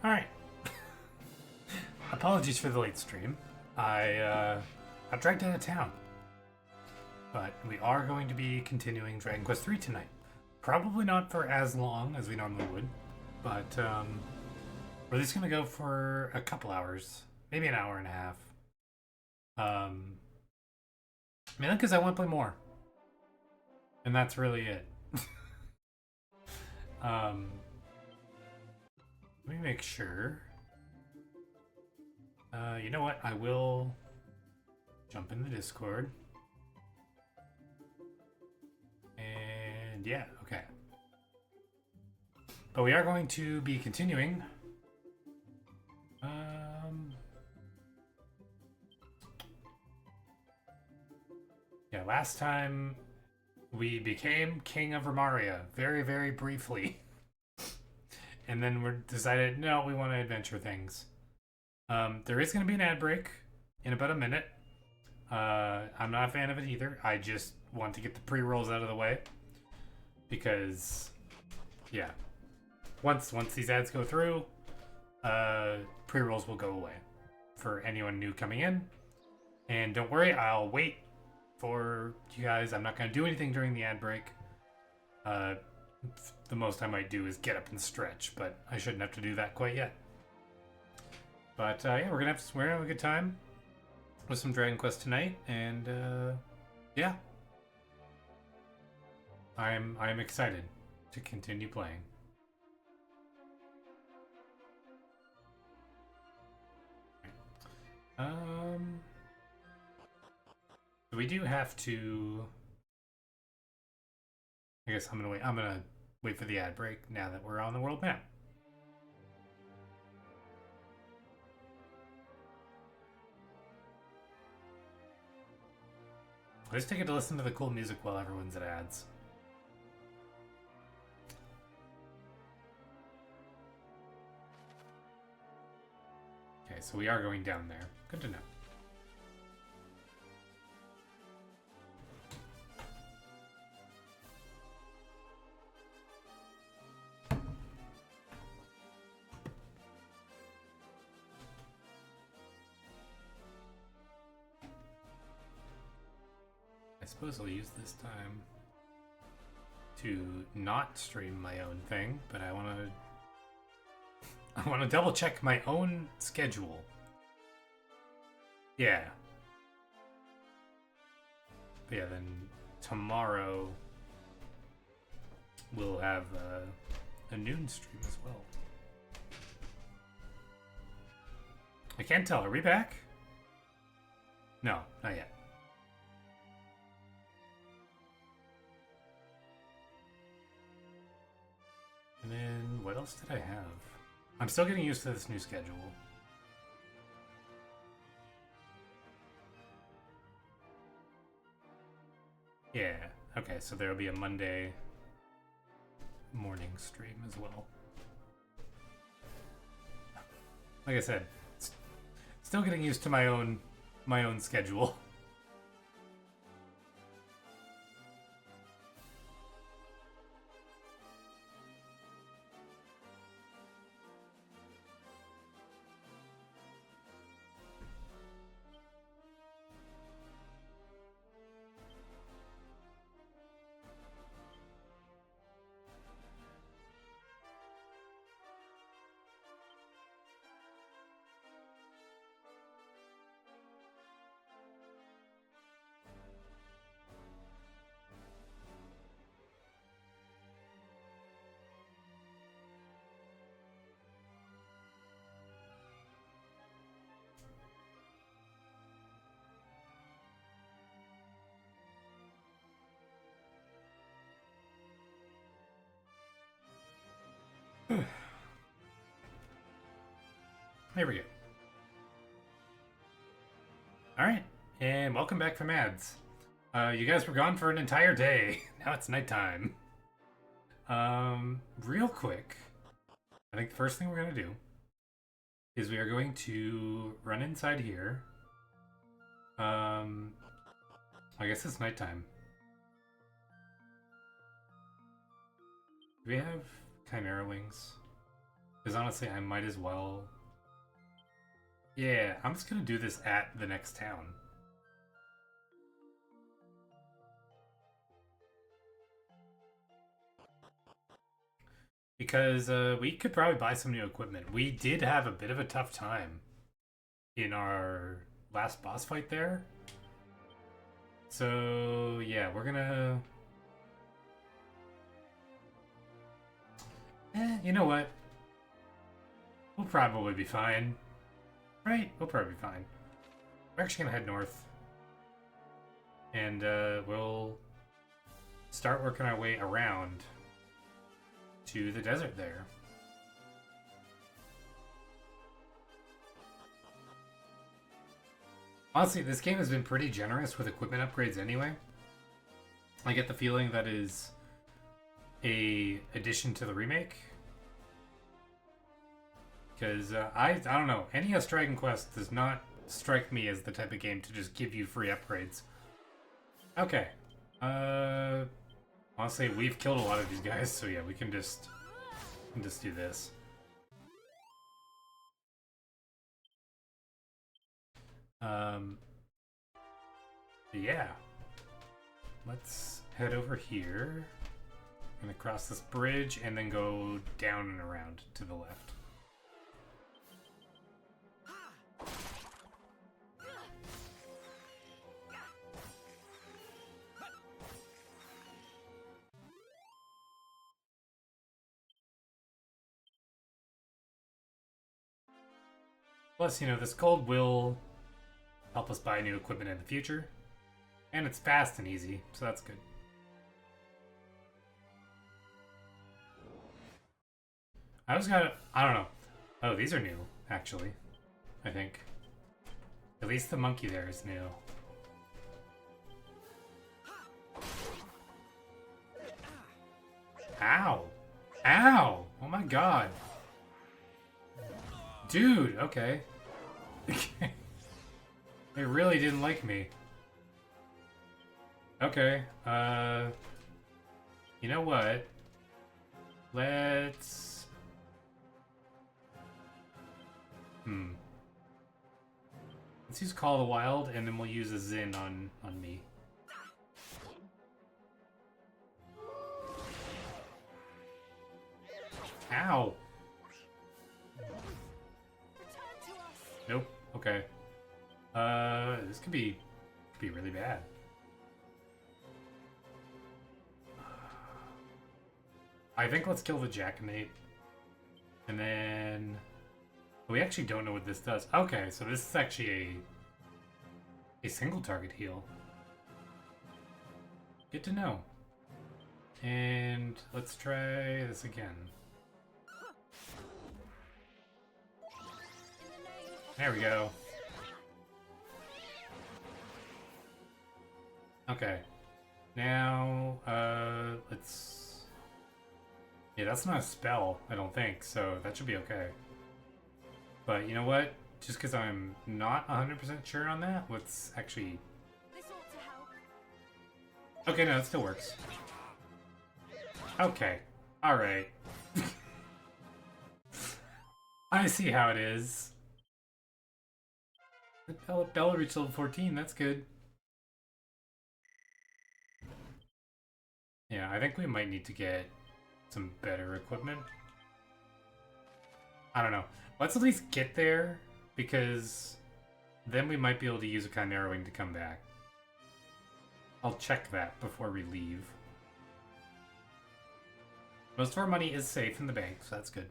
Alright. Apologies for the late stream. I got dragged out of town. But we are going to be continuing Dragon Quest III tonight. Probably not for as long as we normally would, but we're at least going to go for a couple hours, maybe an hour and a half. Mainly because I want to play more. And that's really it. Let me make sure. You know what? I will jump in the Discord. And yeah, okay. But we are going to be continuing. Yeah, last time we became King of Ramaria very, very briefly. And then we decided, no, we want to adventure things. There is going to be an ad break in about a minute. I'm not a fan of it either. I just want to get the pre-rolls out of the way. Because, yeah. Once these ads go through, pre-rolls will go away for anyone new coming in. And don't worry, I'll wait for you guys. I'm not going to do anything during the ad break. The most I might do is get up and stretch, but I shouldn't have to do that quite yet. But yeah, we're gonna have a good time with some Dragon Quest tonight, and yeah, I'm excited to continue playing. We do have to. I guess I'm gonna wait for the ad break now that we're on the world map. Let's take it to listen to the cool music while everyone's at ads. Okay, so we are going down there. Good to know. I suppose I'll use this time to not stream my own thing, but I want to double check my own schedule. Yeah. But yeah, then tomorrow we'll have a noon stream as well. I can't tell. Are we back? No, not yet. And then, what else did I have? I'm still getting used to this new schedule. Yeah, okay, so there'll be a Monday morning stream as well. Like I said, still getting used to my own schedule. There we go. Alright, and welcome back from ads. You guys were gone for an entire day. Now it's nighttime. Real quick, I think the first thing we're gonna do is we are going to run inside here. I guess it's nighttime. Do we have Chimera wings? Because honestly, I might as well... Yeah, I'm just gonna do this at the next town. Because we could probably buy some new equipment. We did have a bit of a tough time in our last boss fight there. So, yeah, we're gonna... you know what? We'll probably be fine. Right? We'll probably be fine. We're actually gonna head north. And we'll start working our way around to the desert there. Honestly, this game has been pretty generous with equipment upgrades anyway. I get the feeling that is a addition to the remake. Because I don't know, NES Dragon Quest does not strike me as the type of game to just give you free upgrades. Okay. Honestly, we've killed a lot of these guys, so yeah, we can just do this. Yeah. Let's head over here. I'm gonna cross this bridge and then go down and around to the left. Plus, you know, this gold will help us buy new equipment in the future. And it's fast and easy, so that's good. I was gonna... I don't know. Oh, these are new, actually. I think. At least the monkey there is new. Ow! Ow! Oh my god. Dude, okay. They really didn't like me. Okay, you know what? Let's... Let's use Call of the Wild, and then we'll use a Zin on me. Ow! Nope. Okay. This could be really bad. I think let's kill the Jackanate. And then... We actually don't know what this does. Okay, so this is actually a single target heal. Good to know. And let's try this again. There we go. Okay. Now, let's... Yeah, that's not a spell, I don't think, so that should be okay. But you know what? Just because I'm not 100% sure on that, let's actually... Okay, no, it still works. Okay. Alright. I see how it is. Bella reached level 14, that's good. Yeah, I think we might need to get some better equipment. I don't know. Let's at least get there, because then we might be able to use a Chimera Wing to come back. I'll check that before we leave. Most of our money is safe in the bank, so that's good.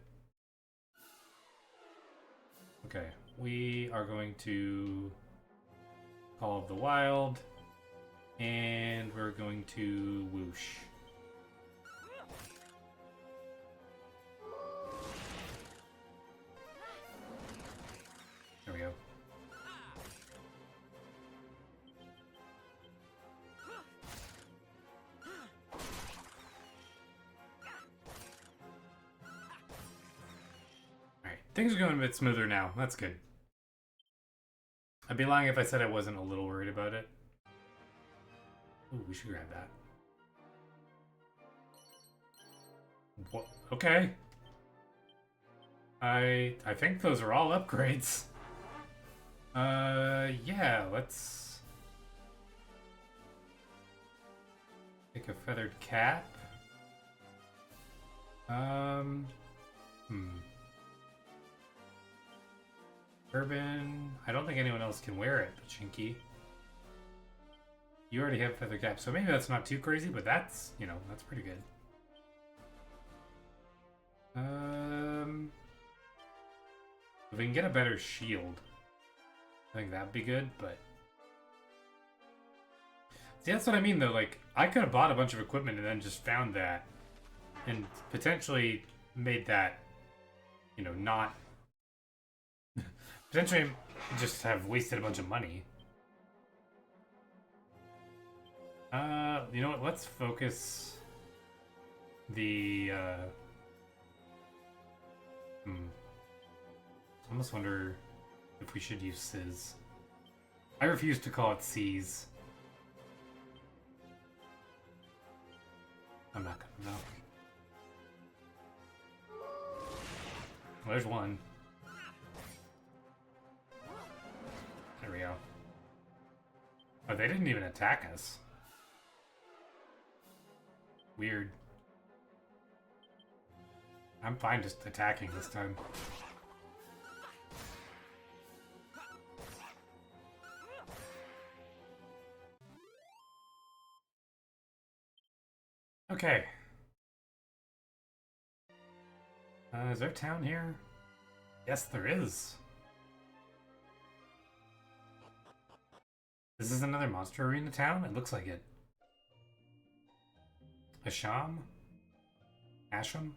Okay, we are going to Call of the Wild, and we're going to Whoosh. There we go. Alright, things are going a bit smoother now. That's good. I'd be lying if I said I wasn't a little worried about it. Ooh, we should grab that. What? Okay. I think those are all upgrades. Yeah, let's take a feathered cap. Um, Turban. I don't think anyone else can wear it, but Chinky. You already have feather cap, so maybe that's not too crazy, but that's, you know, that's pretty good. If we can get a better shield, I think that'd be good, but... See, that's what I mean, though. Like, I could have bought a bunch of equipment and then just found that and potentially made that, you know, not... potentially just have wasted a bunch of money. You know what? Let's focus the, I almost wonder if we should use Sizz. I refuse to call it C's. I'm not gonna know. Well, there's one. There we go. Oh, they didn't even attack us. Weird. I'm fine just attacking this time. Okay. Is there a town here? Yes, there is. This is another monster arena town? It looks like it. Asham? Asham?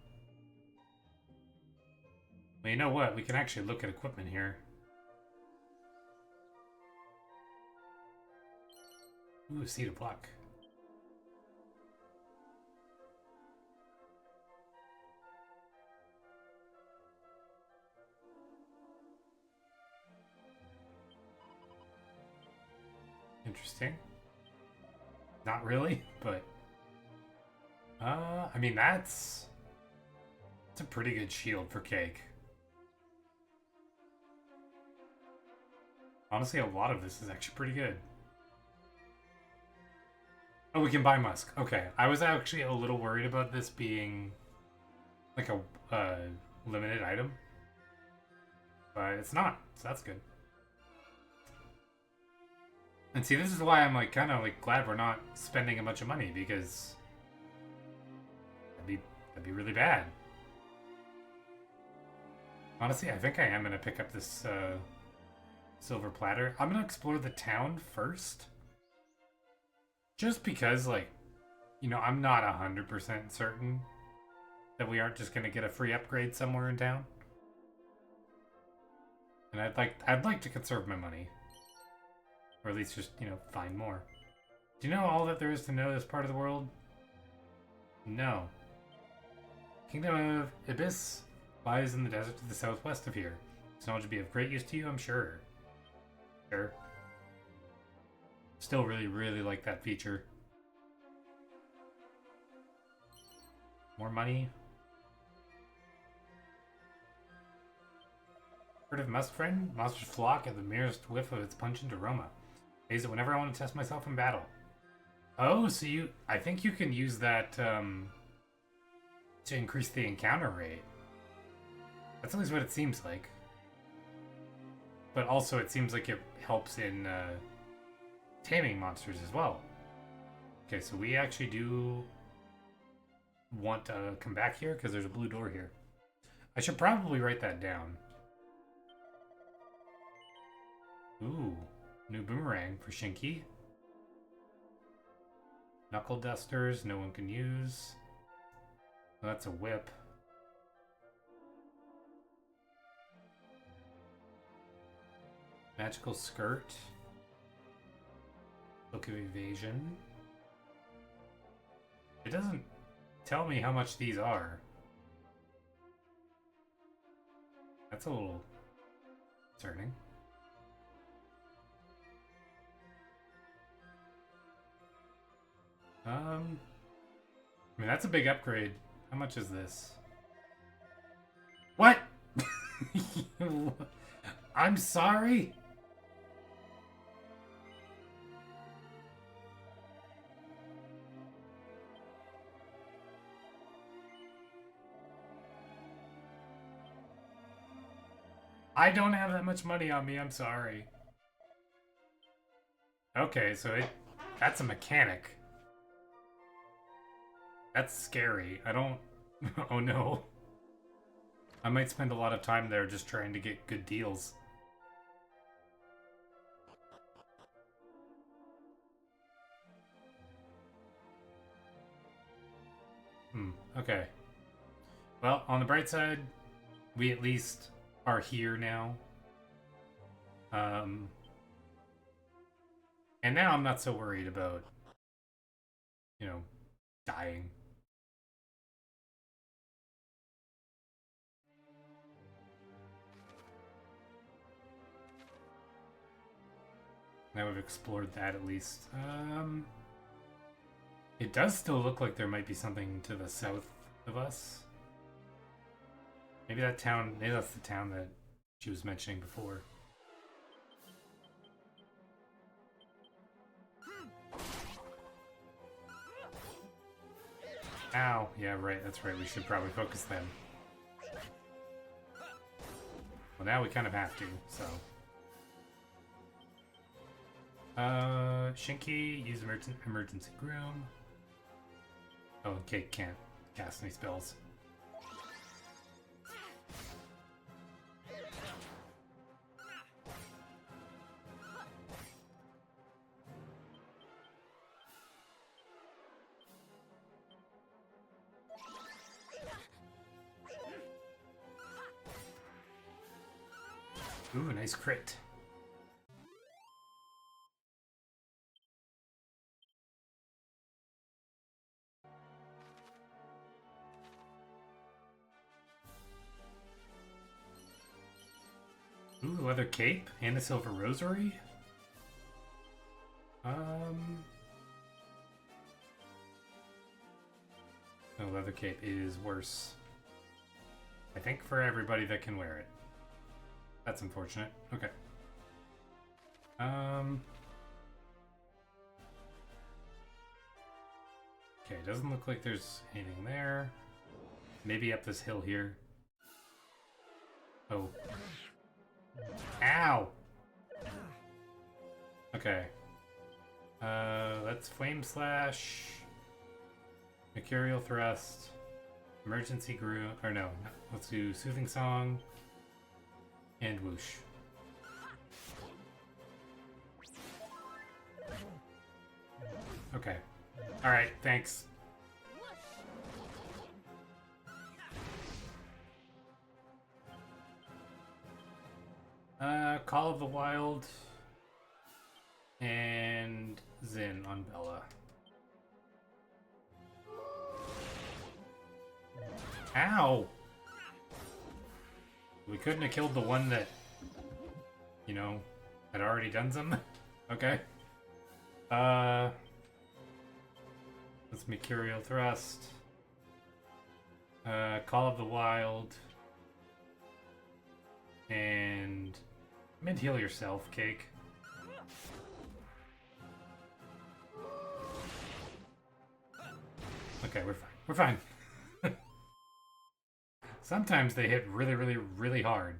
Well, you know what? We can actually look at equipment here. Ooh, Seed of Luck. Interesting. Not really, but... I mean, that's a pretty good shield for Cake. Honestly, a lot of this is actually pretty good. Oh, we can buy Musk. Okay, I was actually a little worried about this being like a limited item, but it's not, so that's good. And see, this is why I'm like kind of like glad we're not spending a bunch of money, because that'd be really bad. Honestly, I think I am gonna pick up this silver platter. I'm gonna explore the town first, just because, like, you know, I'm not 100% certain that we aren't just gonna get a free upgrade somewhere in town, and I'd like to conserve my money. Or at least just, you know, find more. Do you know all that there is to know this part of the world? No. Kingdom of Abyss lies in the desert to the southwest of here. This knowledge would be of great use to you, I'm sure. Sure. Still really, really like that feature. More money. Heard of Musk Friend? Monsters flock at the merest whiff of its pungent aroma. I use it whenever I want to test myself in battle. Oh, so I think you can use that to increase the encounter rate. That's at least what it seems like. But also it seems like it helps in taming monsters as well. Okay, so we actually do want to come back here because there's a blue door here. I should probably write that down. Ooh. New boomerang for Shinky. Knuckle dusters, no one can use. Well, that's a whip. Magical skirt. Book of evasion. It doesn't tell me how much these are. That's a little concerning. I mean, that's a big upgrade. How much is this? What? I'm sorry? I don't have that much money on me, I'm sorry. Okay, so that's a mechanic. That's scary. I don't... Oh no. I might spend a lot of time there just trying to get good deals. Okay. Well, on the bright side, we at least are here now. And now I'm not so worried about, dying. Now we've explored that at least. It does still look like there might be something to the south of us. Maybe that's the town that she was mentioning before. Ow. Yeah, right, that's right. We should probably focus then. Well, now we kind of have to, so. Shinky, use emergency groom. Oh, okay, can't cast any spells. Ooh, nice crit. Ooh, leather cape and a silver rosary. No, leather cape is worse. I think for everybody that can wear it. That's unfortunate. Okay. Okay, doesn't look like there's anything there. Maybe up this hill here. Oh. Ow! Okay. Let's Flame Slash. Mercurial Thrust. Emergency Groove. Or no, let's do Soothing Song. And Whoosh. Okay. Alright, thanks. Call of the Wild and Zin on Bella. Ow! We couldn't have killed the one that, had already done something? Okay. Let's Mercurial Thrust. Call of the Wild. And mid-heal yourself, Cake. Okay, we're fine. We're fine. Sometimes they hit really, really, really hard.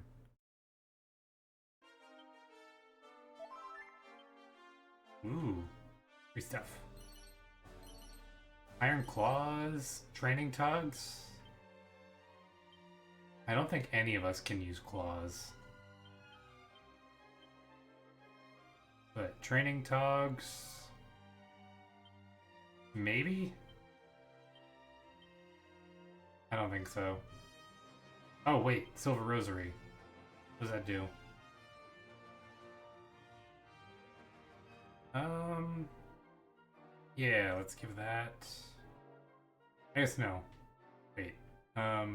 Ooh, free stuff. Iron Claws, Training Tugs. I don't think any of us can use claws. But Training Tugs... Maybe? I don't think so. Oh wait, Silver Rosary. What does that do? Yeah, let's give that... I guess no. Wait. Yeah,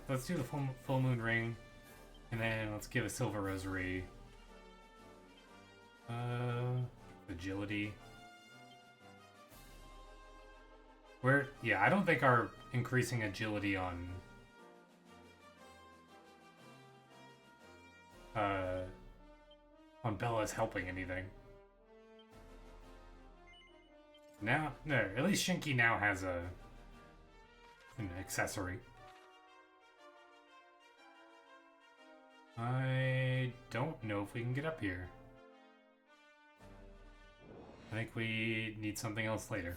let's do the full moon ring, and then let's give a silver rosary. Agility. Yeah, I don't think our increasing agility on on Bella's helping anything. Now, no, at least Shinky now has an accessory. I don't know if we can get up here. I think we need something else later.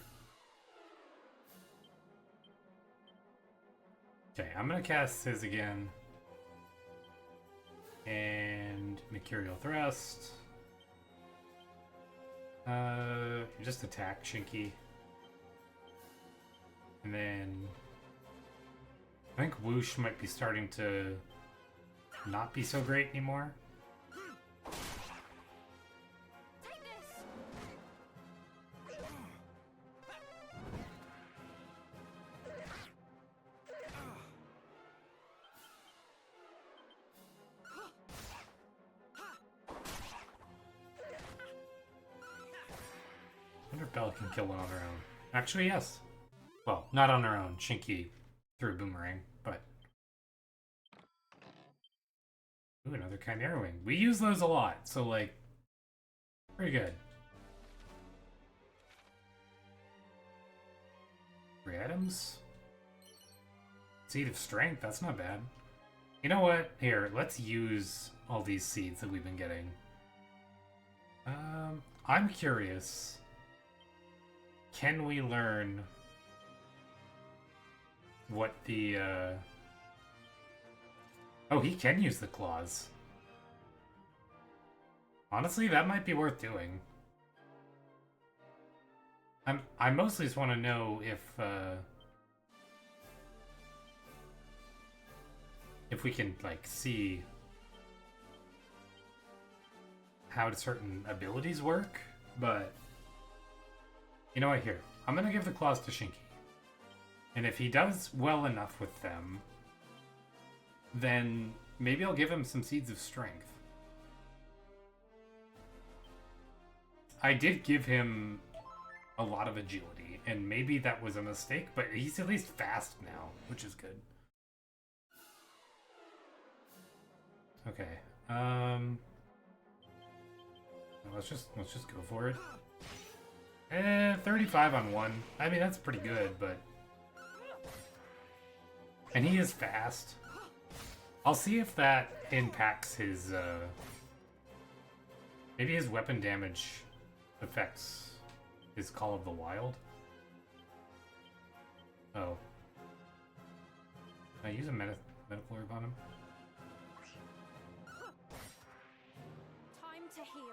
Okay, I'm gonna cast his again. And Mercurial Thrust. Just attack Shinky. And then I think Whoosh might be starting to not be so great anymore. Take this. I wonder if Bella can kill one on her own. Actually, yes. Well, not on her own. Shinky threw a boomerang, but... Ooh, another Chimera Wing. We use those a lot, so, like, pretty good. 3 items? Seed of Strength, that's not bad. You know what? Here, let's use all these seeds that we've been getting. I'm curious. Can we learn what the, Oh, he can use the claws. Honestly, that might be worth doing. I mostly just want to know if we can, like, see how certain abilities work, but you know what, here. I'm gonna give the claws to Shinky. And if he does well enough with them, then maybe I'll give him some Seeds of Strength. I did give him a lot of agility, and maybe that was a mistake, but he's at least fast now, which is good. Okay. Let's just go for it. 35 on 1. I mean, that's pretty good, but... And he is fast. I'll see if that impacts his, maybe his weapon damage affects his Call of the Wild. Oh. Can I use a medical herb on him? Time to heal.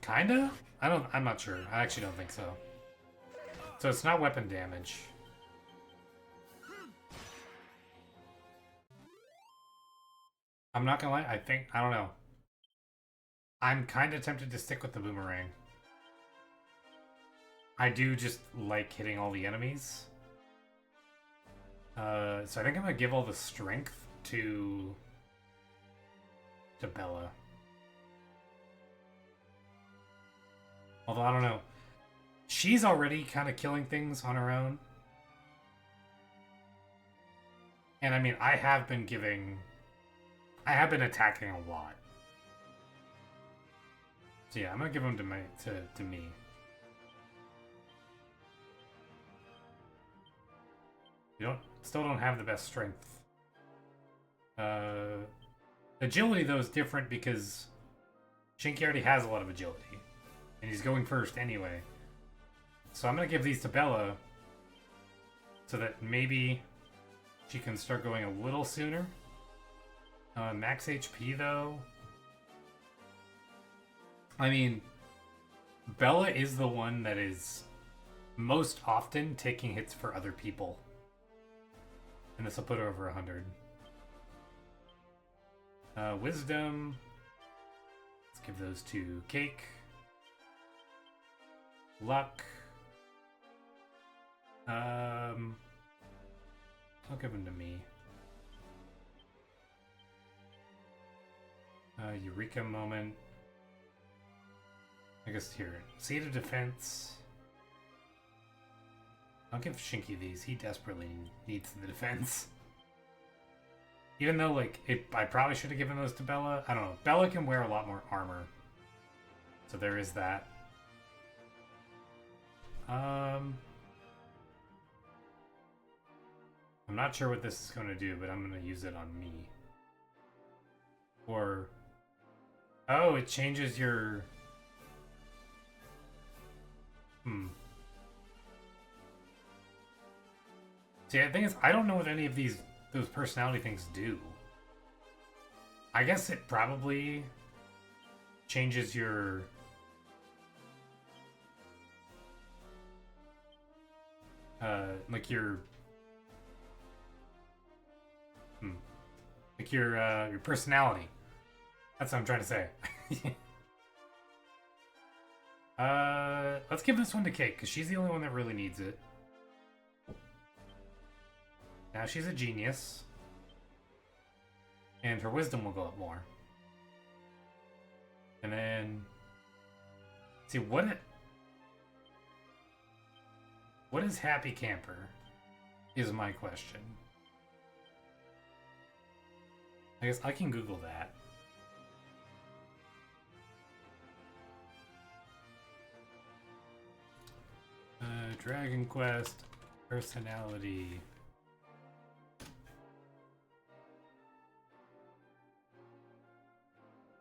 Kinda? I'm not sure. I actually don't think so. So it's not weapon damage. I'm not gonna lie, I don't know. I'm kinda tempted to stick with the boomerang. I do just like hitting all the enemies. So I think I'm gonna give all the strength to Bella. Although, I don't know. She's already kind of killing things on her own. And I mean, I have been attacking a lot. So yeah, I'm gonna give them to me. Still don't have the best strength. Agility, though, is different because Shinky already has a lot of agility. And he's going first anyway. So I'm going to give these to Bella so that maybe she can start going a little sooner. Max HP, though. I mean, Bella is the one that is most often taking hits for other people. And this will put her over 100. Wisdom. Let's give those to Cake. Luck. I'll give them to me. Eureka moment. I guess here. Seed of Defense. I'll give Shinky these. He desperately needs the defense. Even though, like, I probably should have given those to Bella. I don't know. Bella can wear a lot more armor. So there is that. I'm not sure what this is going to do, but I'm going to use it on me. Or... Oh, it changes your... See, the thing is, I don't know what any of those personality things do. I guess it probably changes your... like your... Like your personality. That's what I'm trying to say. Let's give this one to Kate, because she's the only one that really needs it. Now she's a genius. And her wisdom will go up more. And then... See, what is Happy Camper? Is my question. I guess I can Google that. Dragon Quest personality.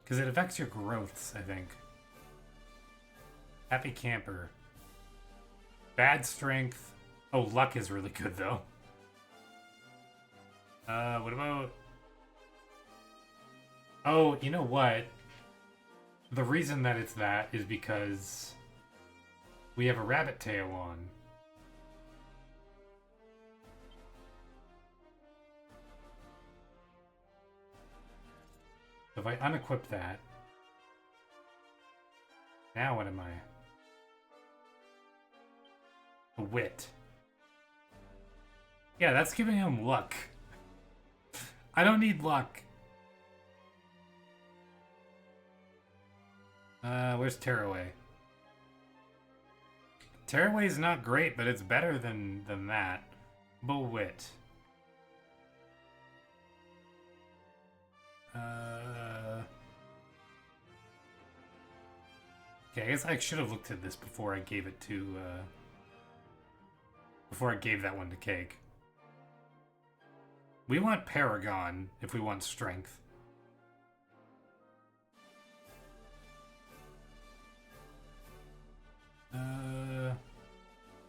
Because it affects your growths, I think. Happy Camper. Bad strength. Oh, luck is really good, though. What about... Oh, you know what? The reason that it's that is because we have a rabbit tail on. So if I unequip that, now what am I? A wit. Yeah, that's giving him luck. I don't need luck. Where's Tearaway? Tearaway is not great, but it's better than that. Wit. Okay, I guess I should have looked at this before I gave it to, before I gave that one to Cake. We want Paragon if we want strength.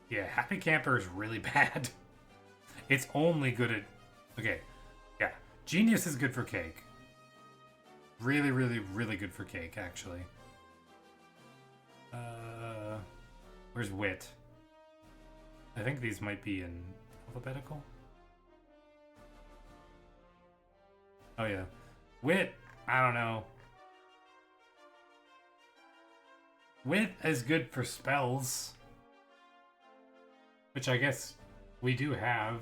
Yeah, Happy Camper is really bad. It's only good at... Okay, yeah. Genius is good for Cake. Really, really, really good for Cake, actually. Where's Wit? I think these might be in alphabetical. Oh, yeah. Wit, I don't know. Wit is good for spells. Which I guess we do have.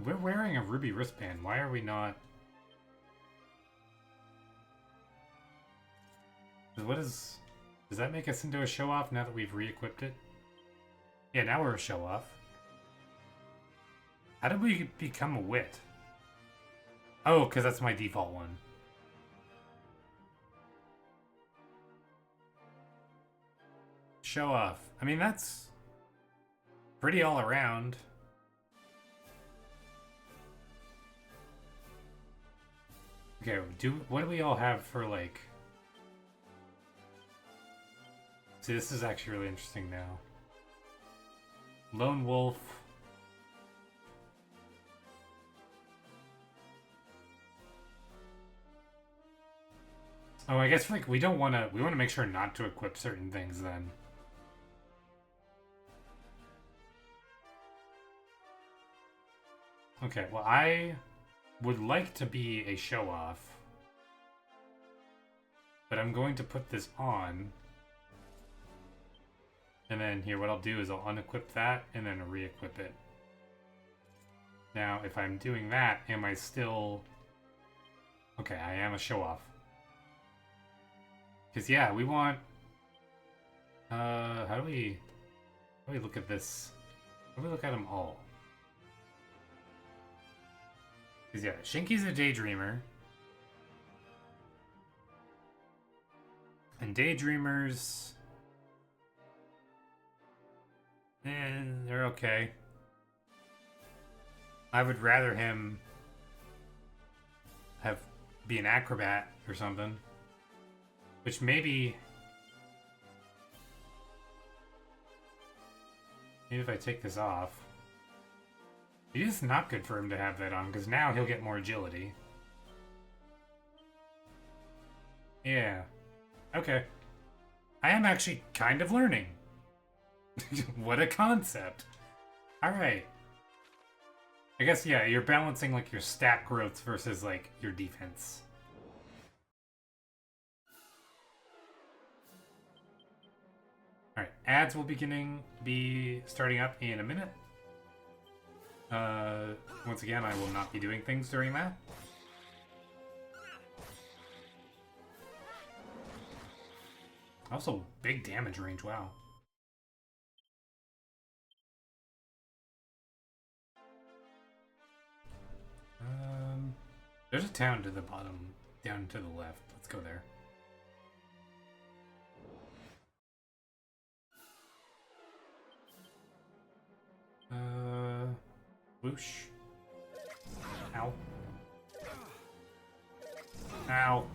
We're wearing a ruby wristband. Why are we not? What is... Does that make us into a show-off now that we've re-equipped it? Yeah, now we're a show-off. How did we become a wit? Oh, because that's my default one. Show off. I mean, that's pretty all around. Okay, what do we all have for, like... See, this is actually really interesting now. Lone Wolf. Oh, I guess, like, we want to make sure not to equip certain things then. Okay, well, I would like to be a show-off. But I'm going to put this on. And then here, what I'll do is I'll unequip that and then re-equip it. Now, if I'm doing that, am I still... Okay, I am a show-off. Because, yeah, we want... How do Let me look at this. Let me look at them all. Because, yeah, Shinky's a daydreamer. And daydreamers... they're okay. I would rather him be an acrobat or something. Which maybe if I take this off. It is not good for him to have that on, because now he'll get more agility. Yeah. Okay. I am actually kind of learning. What a concept. Alright. I guess, yeah, you're balancing, like, your stat growth versus, like, your defense. Alright, ads will be starting up in a minute. Once again, I will not be doing things during that. Also, big damage range, wow. There's a town to the bottom, down to the left. Let's go there. Whoosh. Ow. Ow.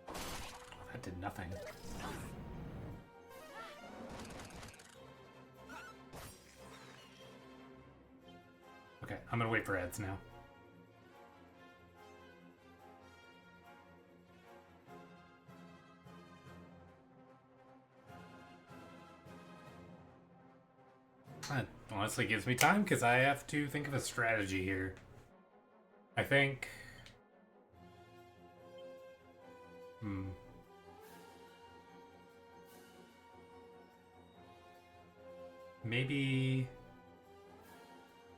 Oh, that did nothing. Okay, I'm gonna wait for ads now. That honestly gives me time because I have to think of a strategy here. I think... Maybe...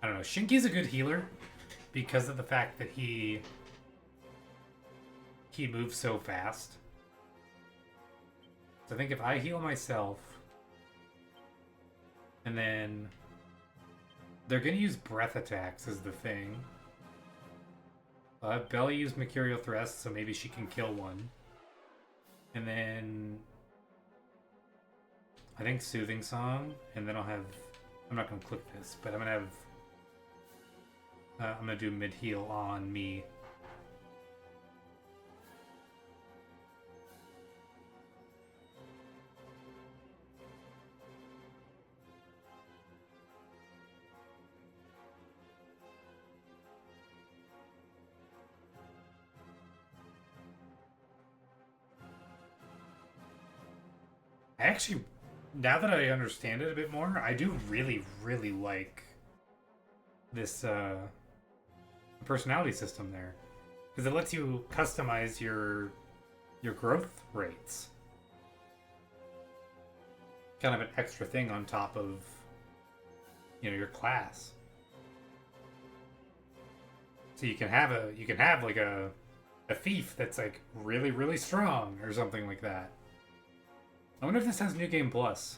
I don't know. Shinky's a good healer because of the fact that he moves so fast. So I think if I heal myself, and then they're gonna use breath attacks as the thing. Bella used Mercurial Thrust, so maybe she can kill one. And then I think Soothing Song, and then I'll have... I'm not gonna click this, but I'm gonna have... I'm gonna do mid heal on me. I actually, now that I understand it a bit more, I do really, really like this personality system there, because it lets you customize your growth rates. Kind of an extra thing on top of, you know, your class. So you can have like a thief that's like really, really strong or something like that. I wonder if this has New Game Plus.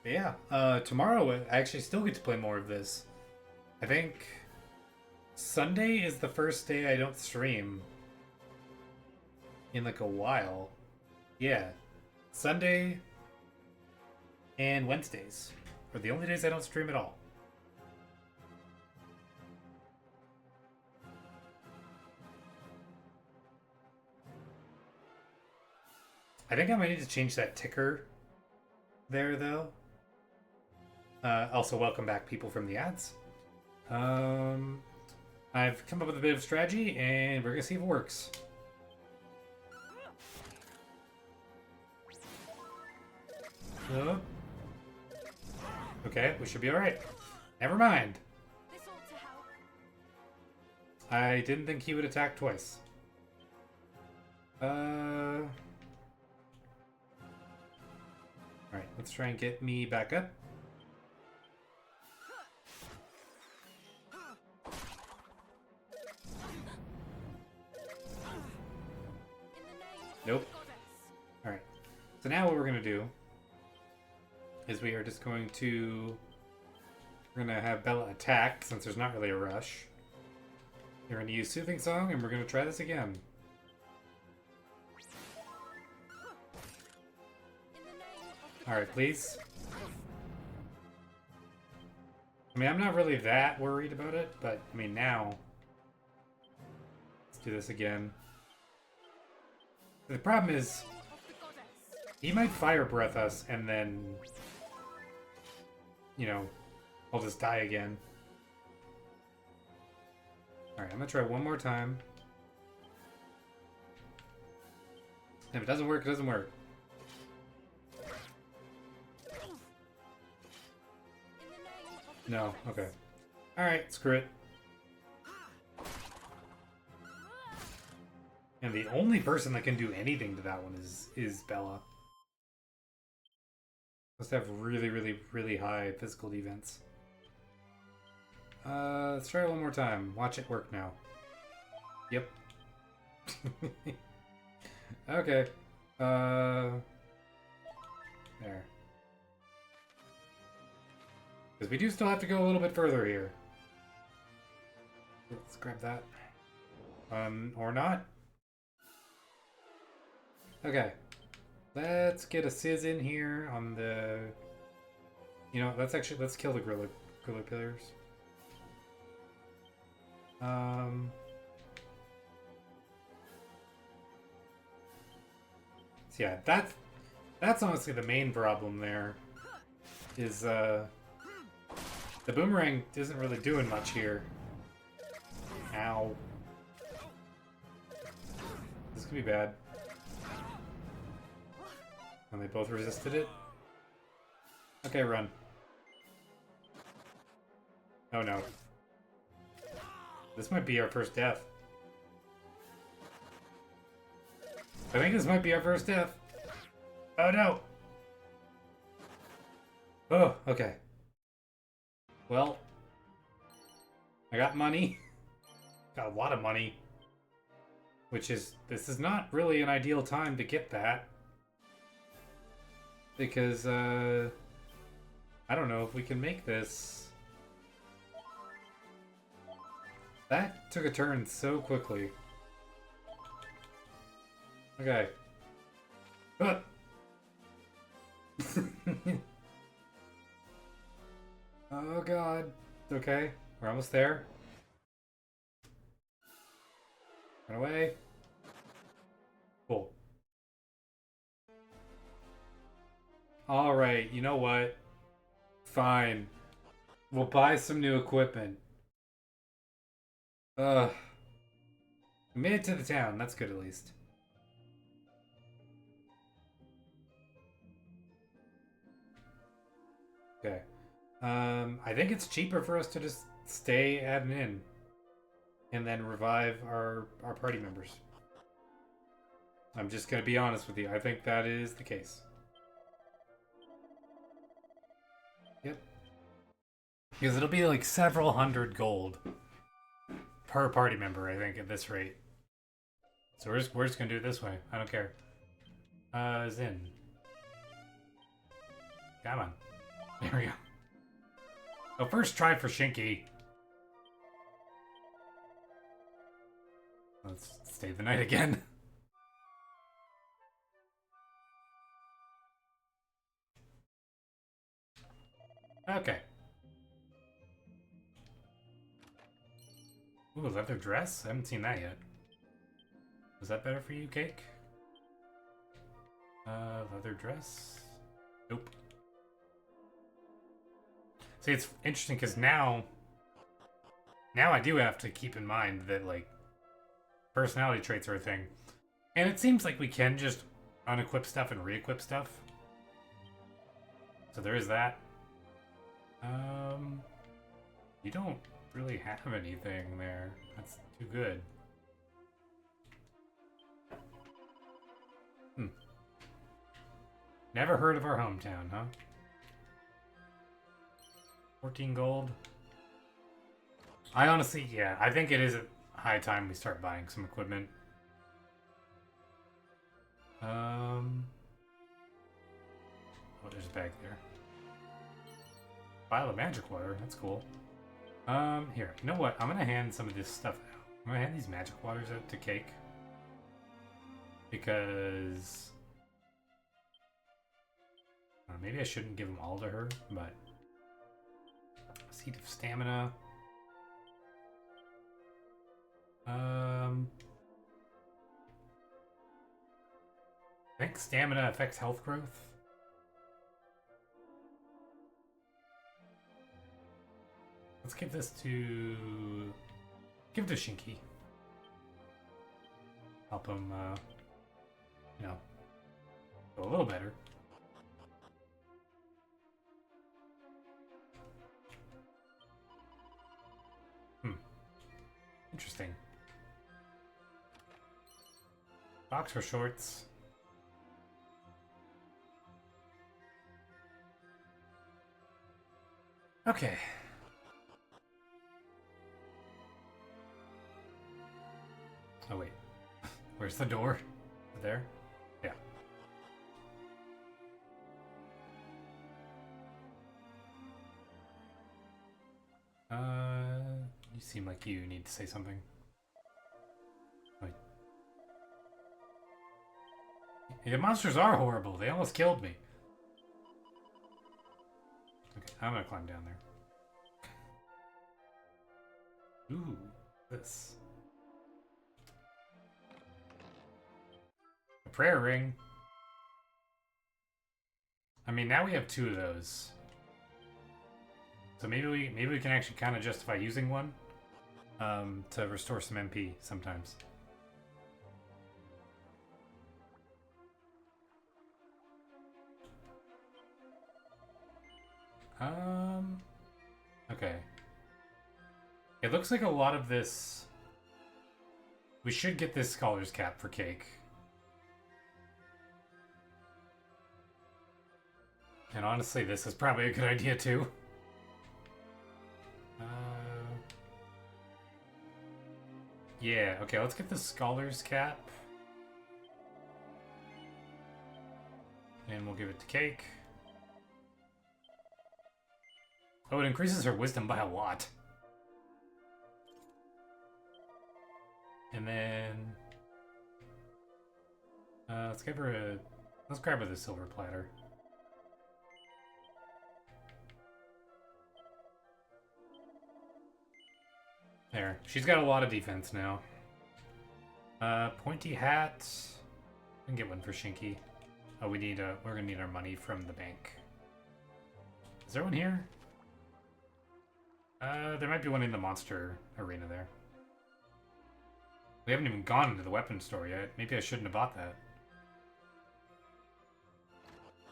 But yeah, tomorrow I actually still get to play more of this. I think Sunday is the first day I don't stream in like a while. Yeah, Sunday and Wednesdays are the only days I don't stream at all. I think I might need to change that ticker there, though. Also, welcome back, people from the ads. I've come up with a bit of strategy, and we're gonna see if it works. Okay, we should be alright. Never mind. This ought to help. I didn't think he would attack twice. let's try and get me back up. In the name of Nope. the goddess. Alright. So now what we're going to do is we are just going to... We're going to have Bella attack, since there's not really a rush. We're going to use Soothing Song, and we're going to try this again. In the name of the Alright, please. I mean, I'm not really that worried about it, but, I mean, now... Let's do this again. The problem is, name of the goddess. he might Fire Breath us, and then... You know, I'll just die again. Alright, I'm gonna try one more time. If it doesn't work, it doesn't work. In the name of the No, goddess. okay. Alright, screw it. And the only person that can do anything to that one is Bella. Must have really, really, really high physical defense. Let's try it one more time. Watch it work now. Yep. Okay. There. Because we do still have to go a little bit further here. Let's grab that. Or not. Okay. Let's get a Sizz in here on the... You know, let's kill the Gorilla Pillars. So yeah, that's honestly the main problem there. Is the boomerang isn't really doing much here. Ow. This could be bad. And they both resisted it. Okay, run. Oh no. This might be our first death. I think this might be our first death. Oh no! Oh, okay. Well, I got money. Got a lot of money. Which is, this is not really an ideal time to get that. Because, I don't know if we can make this. That took a turn so quickly. Okay. Oh god. Okay, we're almost there. Run away. Cool. Alright, you know what? Fine. We'll buy some new equipment. We made it to the town. That's good at least. Okay. I think it's cheaper for us to just stay at an inn. And then revive our party members. I'm just gonna be honest with you. I think that is the case. Yep. Because it'll be like several hundred gold per party member, I think, at this rate. So we're just gonna do it this way. I don't care. Zin. Come on. There we go. Oh, first try for Shinky. Let's stay the night again. Okay. Ooh, leather dress? I haven't seen that yet. Was that better for you, Cake? Leather dress? Nope. See, it's interesting because now I do have to keep in mind that, like, personality traits are a thing. And it seems like we can just unequip stuff and re-equip stuff. So there is that. You don't really have anything there. That's too good. Never heard of our hometown, huh? 14 gold. I honestly, yeah, I think it is a high time we start buying some equipment. Oh, there's a bag there. Vial of magic water, that's cool. Here, you know what? I'm gonna hand some of this stuff out. I'm gonna hand these magic waters out to Cake. Because... maybe I shouldn't give them all to her, but... Seed of Stamina. I think stamina affects health growth. Let's give this to... Give it to Shinky. Help him, you know, go a little better. Interesting. Boxer shorts. Okay. Oh wait. Where's the door? There? Yeah. You seem like you need to say something. Wait. The monsters are horrible. They almost killed me. Okay, I'm gonna climb down there. Ooh, this. A prayer ring. I mean, now we have 2 of those. So maybe we can actually kind of justify using one to restore some MP sometimes. Okay. It looks like a lot of this... We should get this scholar's cap for Cake. And honestly, this is probably a good idea too. Yeah, okay, let's get the scholar's cap. And we'll give it to Cake. Oh, it increases her wisdom by a lot. And then... let's give her a... Let's grab her the silver platter. There. She's got a lot of defense now. Pointy hat. I can get one for Shinky. Oh, we need we're gonna need our money from the bank. Is there one here? There might be one in the monster arena there. We haven't even gone into the weapon store yet. Maybe I shouldn't have bought that.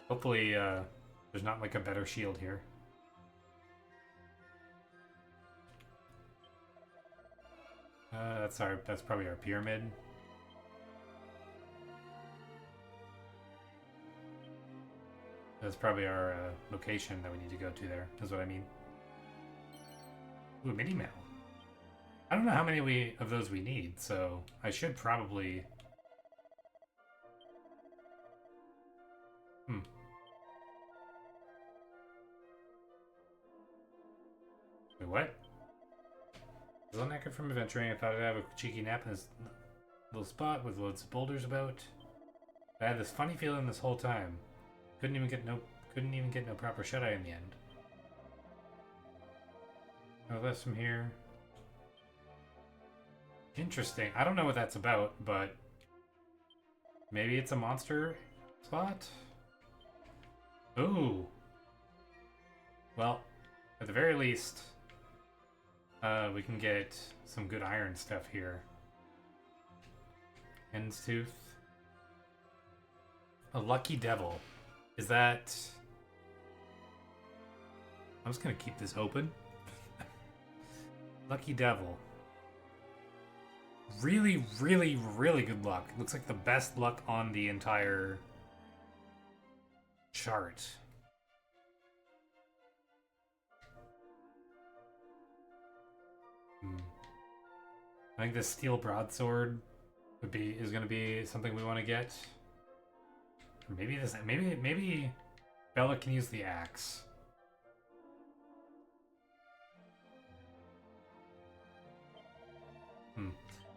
Hopefully, there's not like a better shield here. That's probably our pyramid. That's probably our location that we need to go to there, is what I mean. Ooh, mini mail. I don't know how many of those we need, so I should probably... Wait, what? I was knackered from adventuring. I thought I'd have a cheeky nap in this little spot with loads of boulders about. I had this funny feeling this whole time. Couldn't even get no proper shut-eye in the end. No less from here. Interesting. I don't know what that's about, but maybe it's a monster spot? Ooh. Well, at the very least, we can get some good iron stuff here. Hen's Tooth. A Lucky Devil. Is that... I'm just gonna keep this open. Lucky Devil. Really, really, really good luck. Looks like the best luck on the entire chart. I think the steel broadsword is going to be something we want to get. Or maybe Bella can use the axe.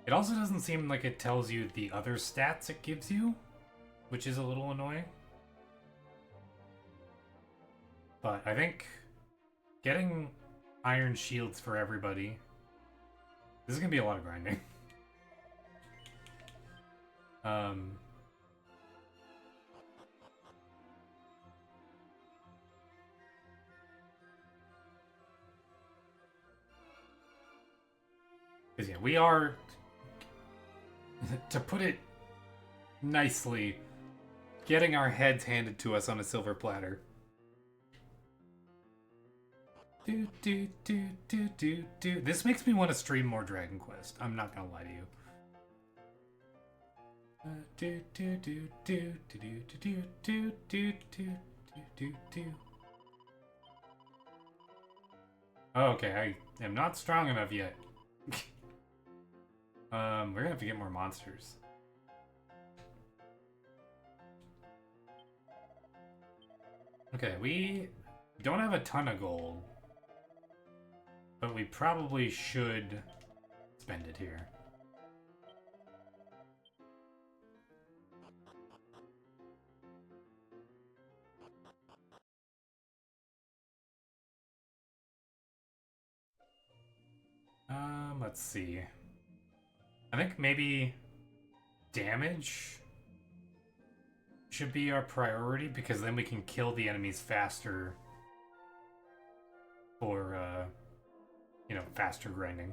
It also doesn't seem like it tells you the other stats it gives you, which is a little annoying. But I think getting iron shields for everybody. This is gonna be a lot of grinding. Because yeah, we are, to put it nicely, getting our heads handed to us on a silver platter. Do. This makes me want to stream more Dragon Quest. I'm not gonna lie to you. Oh, okay, I am not strong enough yet. We're gonna have to get more monsters. Okay, we don't have a ton of gold. But we probably should spend it here. Let's see. I think maybe damage should be our priority because then we can kill the enemies faster for, you know, faster grinding.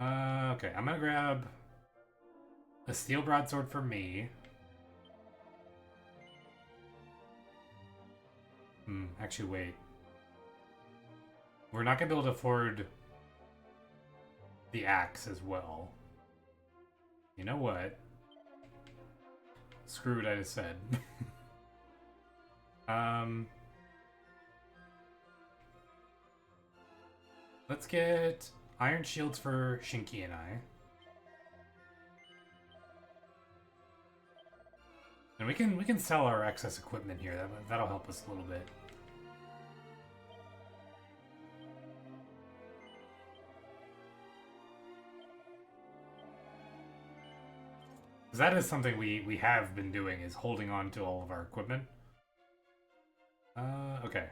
Okay, I'm gonna grab a steel broadsword for me. Actually, wait. We're not gonna be able to afford the axe as well. You know what? Screw what I just said. Let's get iron shields for Shinky and I. And we can sell our excess equipment here. That'll help us a little bit. Because that is something we have been doing, is holding on to all of our equipment. Okay.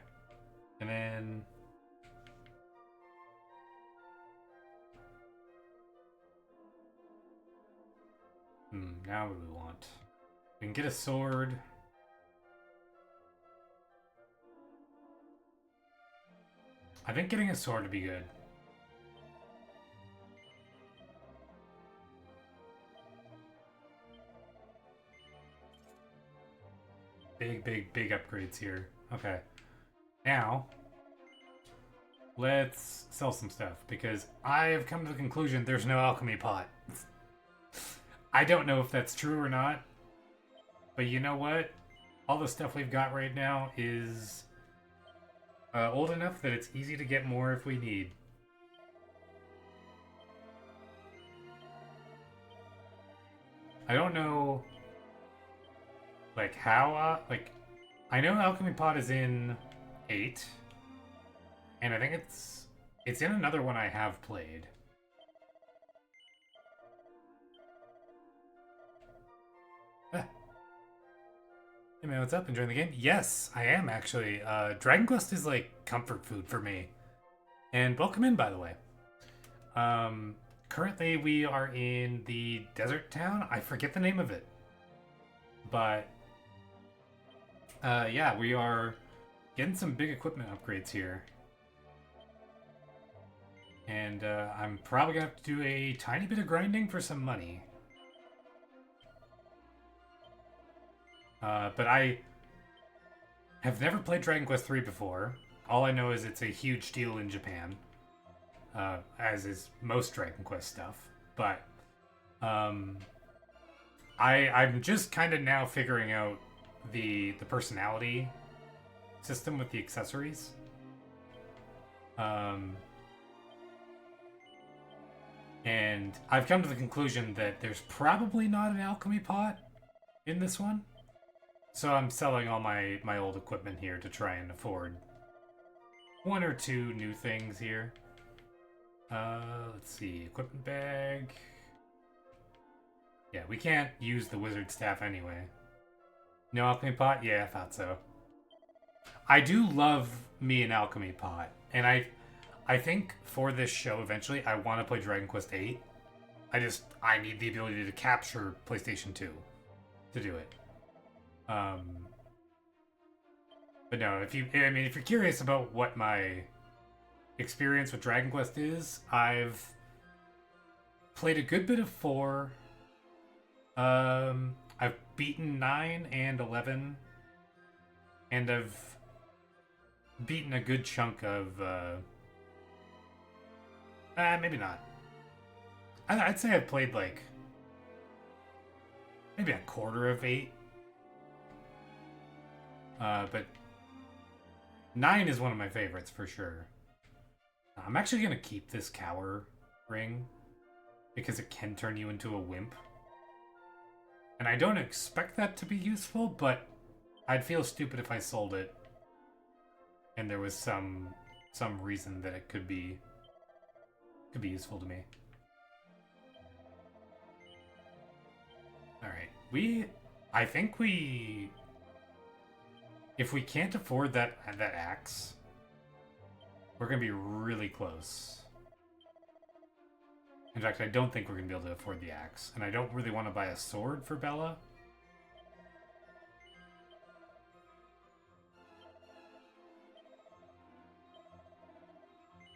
And then... now what do we want? We can get a sword. I think getting a sword would be good. Big upgrades here. Okay. Now, let's sell some stuff, because I have come to the conclusion there's no alchemy pot. I don't know if that's true or not, but you know what? All the stuff we've got right now is old enough that it's easy to get more if we need. I don't know, like, how, I know Alchemy Pot is in 8, and I think it's in another one I have played. Hey man, what's up? Enjoying the game? Yes, I am actually. Dragon Quest is like comfort food for me. And welcome in, by the way. Currently we are in the desert town. I forget the name of it. But, yeah, we are getting some big equipment upgrades here. And I'm probably gonna have to do a tiny bit of grinding for some money. But I have never played Dragon Quest III before. All I know is it's a huge deal in Japan, as is most Dragon Quest stuff. But I'm just kind of now figuring out the personality system with the accessories. And I've come to the conclusion that there's probably not an alchemy pot in this one. So I'm selling all my old equipment here to try and afford one or two new things here. Let's see. Equipment bag. Yeah, we can't use the wizard staff anyway. No alchemy pot? Yeah, I thought so. I do love me an alchemy pot. And I think for this show eventually I want to play Dragon Quest VIII. I need the ability to capture PlayStation 2 to do it. But no, if you're curious about what my experience with Dragon Quest is, I've played a good bit of 4. I've beaten 9 and 11, and I've beaten a good chunk of, maybe not. I'd say I've played, like, maybe a quarter of 8. But 9 is one of my favorites, for sure. I'm actually going to keep this cower ring, because it can turn you into a wimp. And I don't expect that to be useful, but I'd feel stupid if I sold it and there was some reason that it could be useful to me. Alright. I think if we can't afford that axe, we're gonna be really close. In fact, I don't think we're going to be able to afford the axe. And I don't really want to buy a sword for Bella.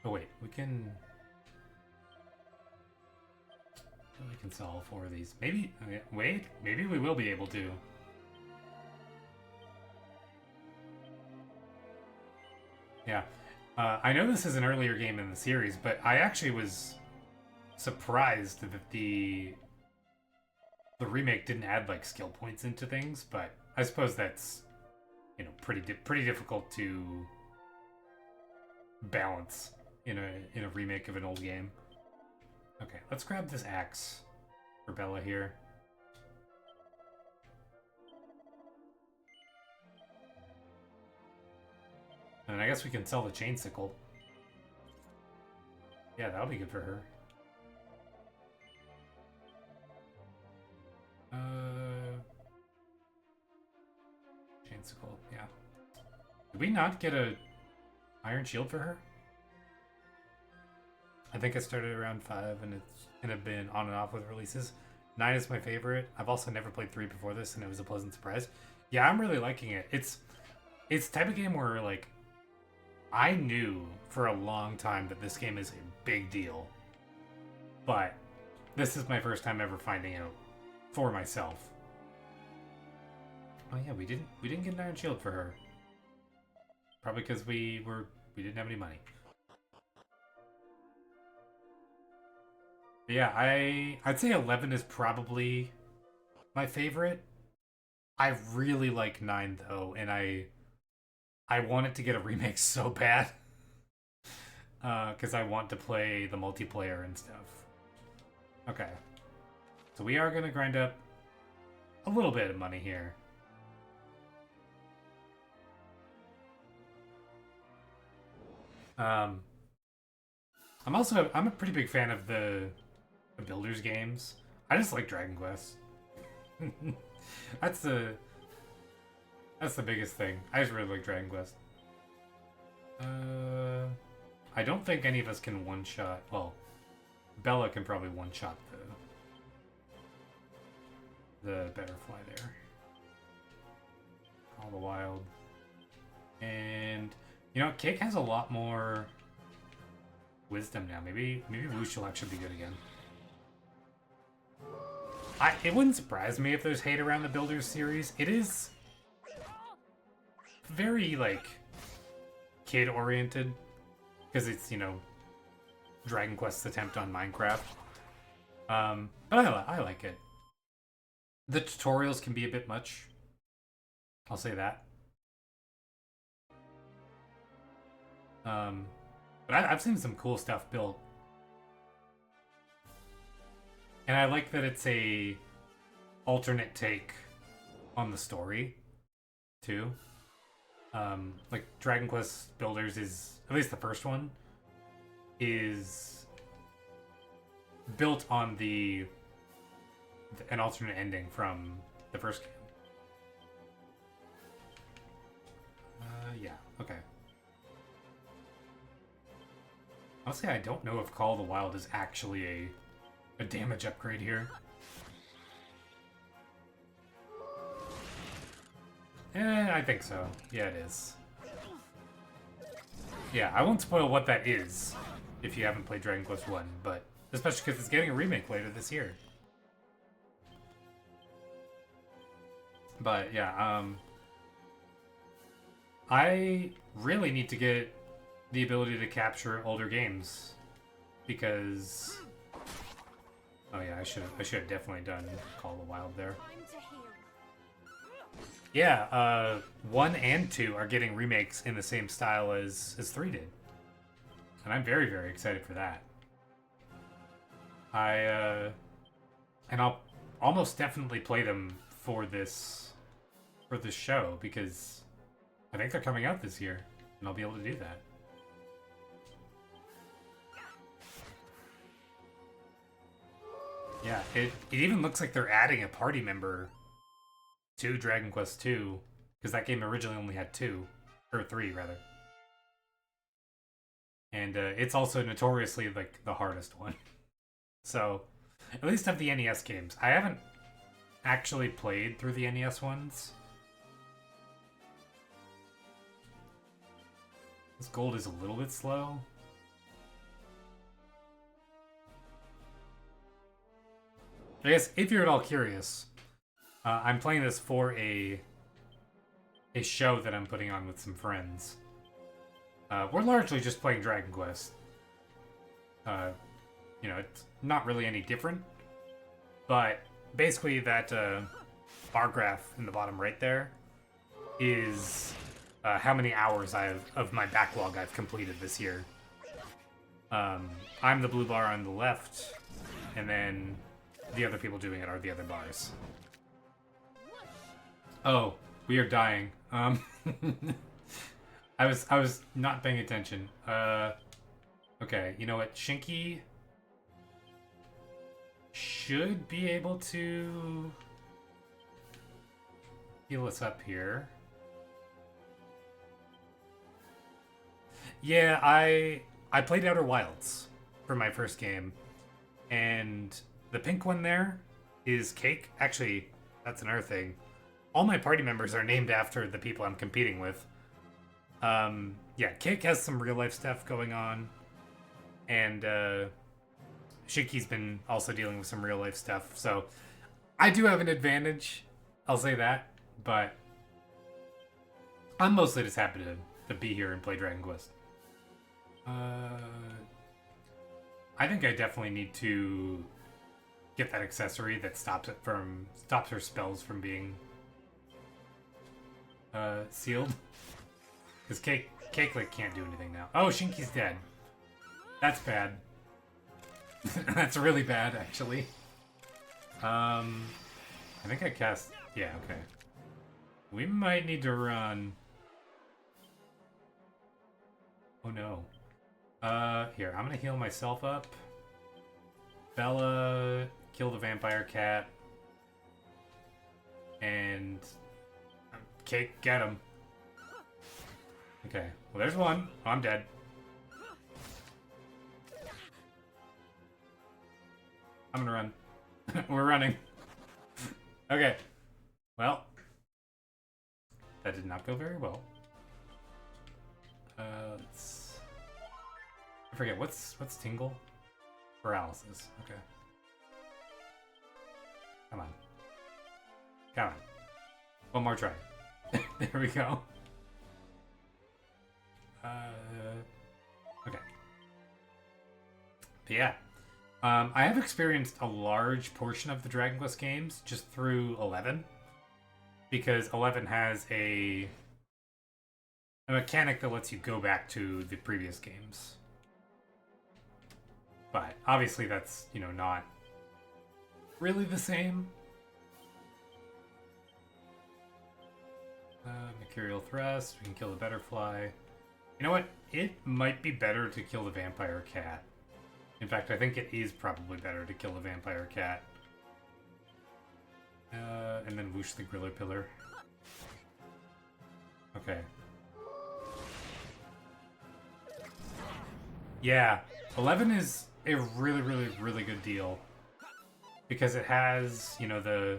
Oh, wait. We can sell all 4 of these. Maybe... Wait. Maybe we will be able to. Yeah. I know this is an earlier game in the series, but I actually was surprised that the remake didn't add like skill points into things, but I suppose that's, you know, pretty difficult to balance in a remake of an old game. Okay, let's grab this axe for Bella here. And I guess we can sell the chain sickle. Yeah, that'll be good for her. Chainsicle, yeah. Did we not get a iron shield for her? I think I started around 5 and it's been on and off with releases. 9 is my favorite. I've also never played 3 before this and it was a pleasant surprise. Yeah, I'm really liking it. It's the type of game where, like, I knew for a long time that this game is a big deal. But this is my first time ever finding out for myself. Oh yeah, we didn't get an iron shield for her. Probably because we didn't have any money. But yeah, I'd say 11 is probably my favorite. I really like 9 though, and I want it to get a remake so bad. Because I want to play the multiplayer and stuff. Okay. So we are going to grind up a little bit of money here. I'm a pretty big fan of the Builders games. I just like Dragon Quest. That's the biggest thing. I just really like Dragon Quest. I don't think any of us can one-shot... Well, Bella can probably one-shot the butterfly there. All the wild. And, you know, Cake has a lot more wisdom now. Maybe Woosh will actually be good again. It wouldn't surprise me if there's hate around the Builders series. It is very, like, kid-oriented. Because it's, you know, Dragon Quest's attempt on Minecraft. But I like it. The tutorials can be a bit much. I'll say that. But I've seen some cool stuff built. And I like that it's a alternate take on the story, too. Like Dragon Quest Builders is, at least the first one, is built on an alternate ending from the first game. Yeah, okay. Honestly, I don't know if Call of the Wild is actually a damage upgrade here. I think so. Yeah, it is. Yeah, I won't spoil what that is if you haven't played Dragon Quest 1, but especially because it's getting a remake later this year. But yeah, I really need to get the ability to capture older games because oh yeah, I should have definitely done Call of the Wild there. Yeah, 1 and 2 are getting remakes in the same style as 3 did. And I'm very, very excited for that. And I'll almost definitely play them for this show because I think they're coming out this year and I'll be able to do that. Yeah, it even looks like they're adding a party member to Dragon Quest 2, because that game originally only had 2, or 3 rather. And it's also notoriously like the hardest one. So, at least of the NES games. I haven't actually played through the NES ones. This gold is a little bit slow. I guess if you're at all curious, I'm playing this for a show that I'm putting on with some friends. We're largely just playing Dragon Quest. You know, it's not really any different, but basically that bar graph in the bottom right there is how many hours of my backlog I've completed this year. I'm the blue bar on the left, and then the other people doing it are the other bars. Oh, we are dying. I was not paying attention. Okay, you know what? Shinky should be able to heal us up here. Yeah, I played Outer Wilds for my first game, and the pink one there is Cake. Actually, that's another thing. All my party members are named after the people I'm competing with. Yeah, Cake has some real life stuff going on, and Shinky's been also dealing with some real life stuff. So I do have an advantage, I'll say that, but I'm mostly just happy to be here and play Dragon Quest. I think I definitely need to get that accessory that stops her spells from being sealed. Because Cake like can't do anything now. Oh, Shinky's dead. That's bad. That's really bad, actually. I think I cast. Yeah, okay. We might need to run. Oh no. Here, I'm gonna heal myself up. Bella, kill the vampire cat. And Cake, get him. Okay, well there's one. Oh, I'm dead. I'm gonna run. We're running. Okay. Well. That did not go very well. Let's... I forget, what's Tingle? Paralysis. Okay. Come on. Come on. One more try. There we go. Okay. But yeah. I have experienced a large portion of the Dragon Quest games just through 11, because 11 has a mechanic that lets you go back to the previous games. But obviously that's, not really the same. Mercurial Thrust, we can kill the Butterfly. You know what? It might be better to kill the Vampire Cat. In fact, I think it is probably better to kill the Vampire Cat. And then whoosh the Griller Pillar. Okay. Yeah, 11 is a really, really, really good deal. Because it has, the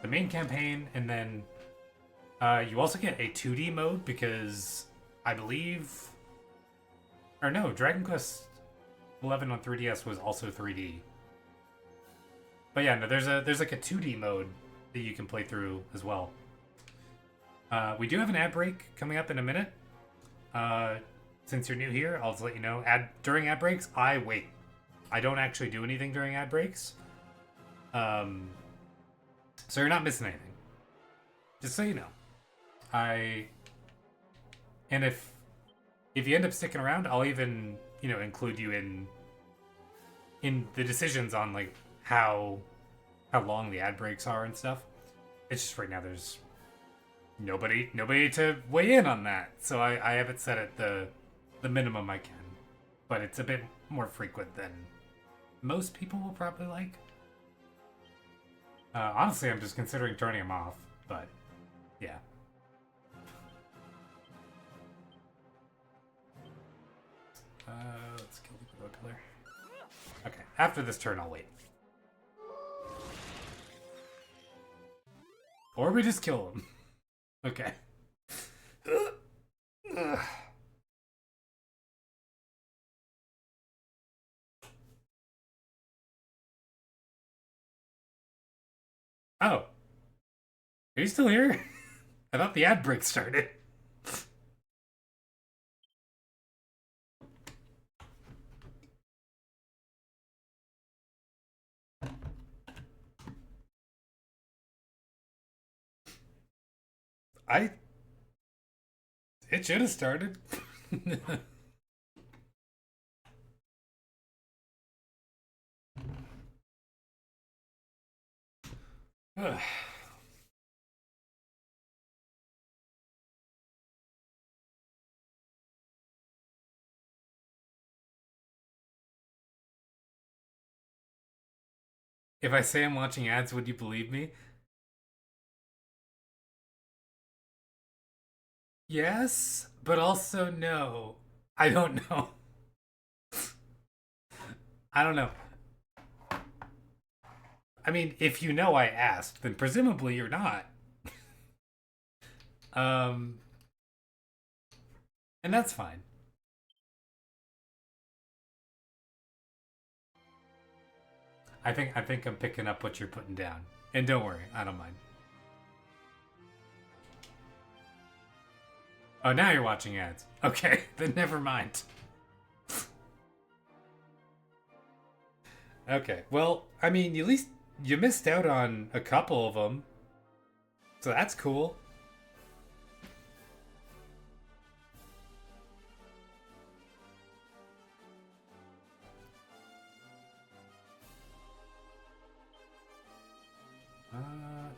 main campaign, and then you also get a 2D mode, because I believe... Or no, Dragon Quest 11 on 3DS was also 3D. But yeah, no, there's like a 2D mode that you can play through as well. We do have an ad break coming up in a minute. Since you're new here, I'll just let you know. During ad breaks, I wait. I don't actually do anything during ad breaks. So you're not missing anything. Just so you know. And if you end up sticking around, I'll even, include you in the decisions on like how long the ad breaks are and stuff. It's just right now there's nobody to weigh in on that. So I have it set at the minimum I can. But it's a bit more frequent than most people will probably like. Honestly, I'm just considering turning them off, but yeah. Let's kill the Griller Pillar. Okay, after this turn, I'll wait. Or we just kill him. Okay. Oh. Are you still here? I thought the ad break started. It should have started. If I say I'm watching ads, would you believe me? Yes, but also no. I don't know. I don't know. I mean, if you know I asked, then presumably you're not. Um, and that's fine. I think I'm picking up what you're putting down. And don't worry, I don't mind. Oh, now you're watching ads. Okay, then never mind. Okay, well, I mean, at least you missed out on a couple of them. So that's cool.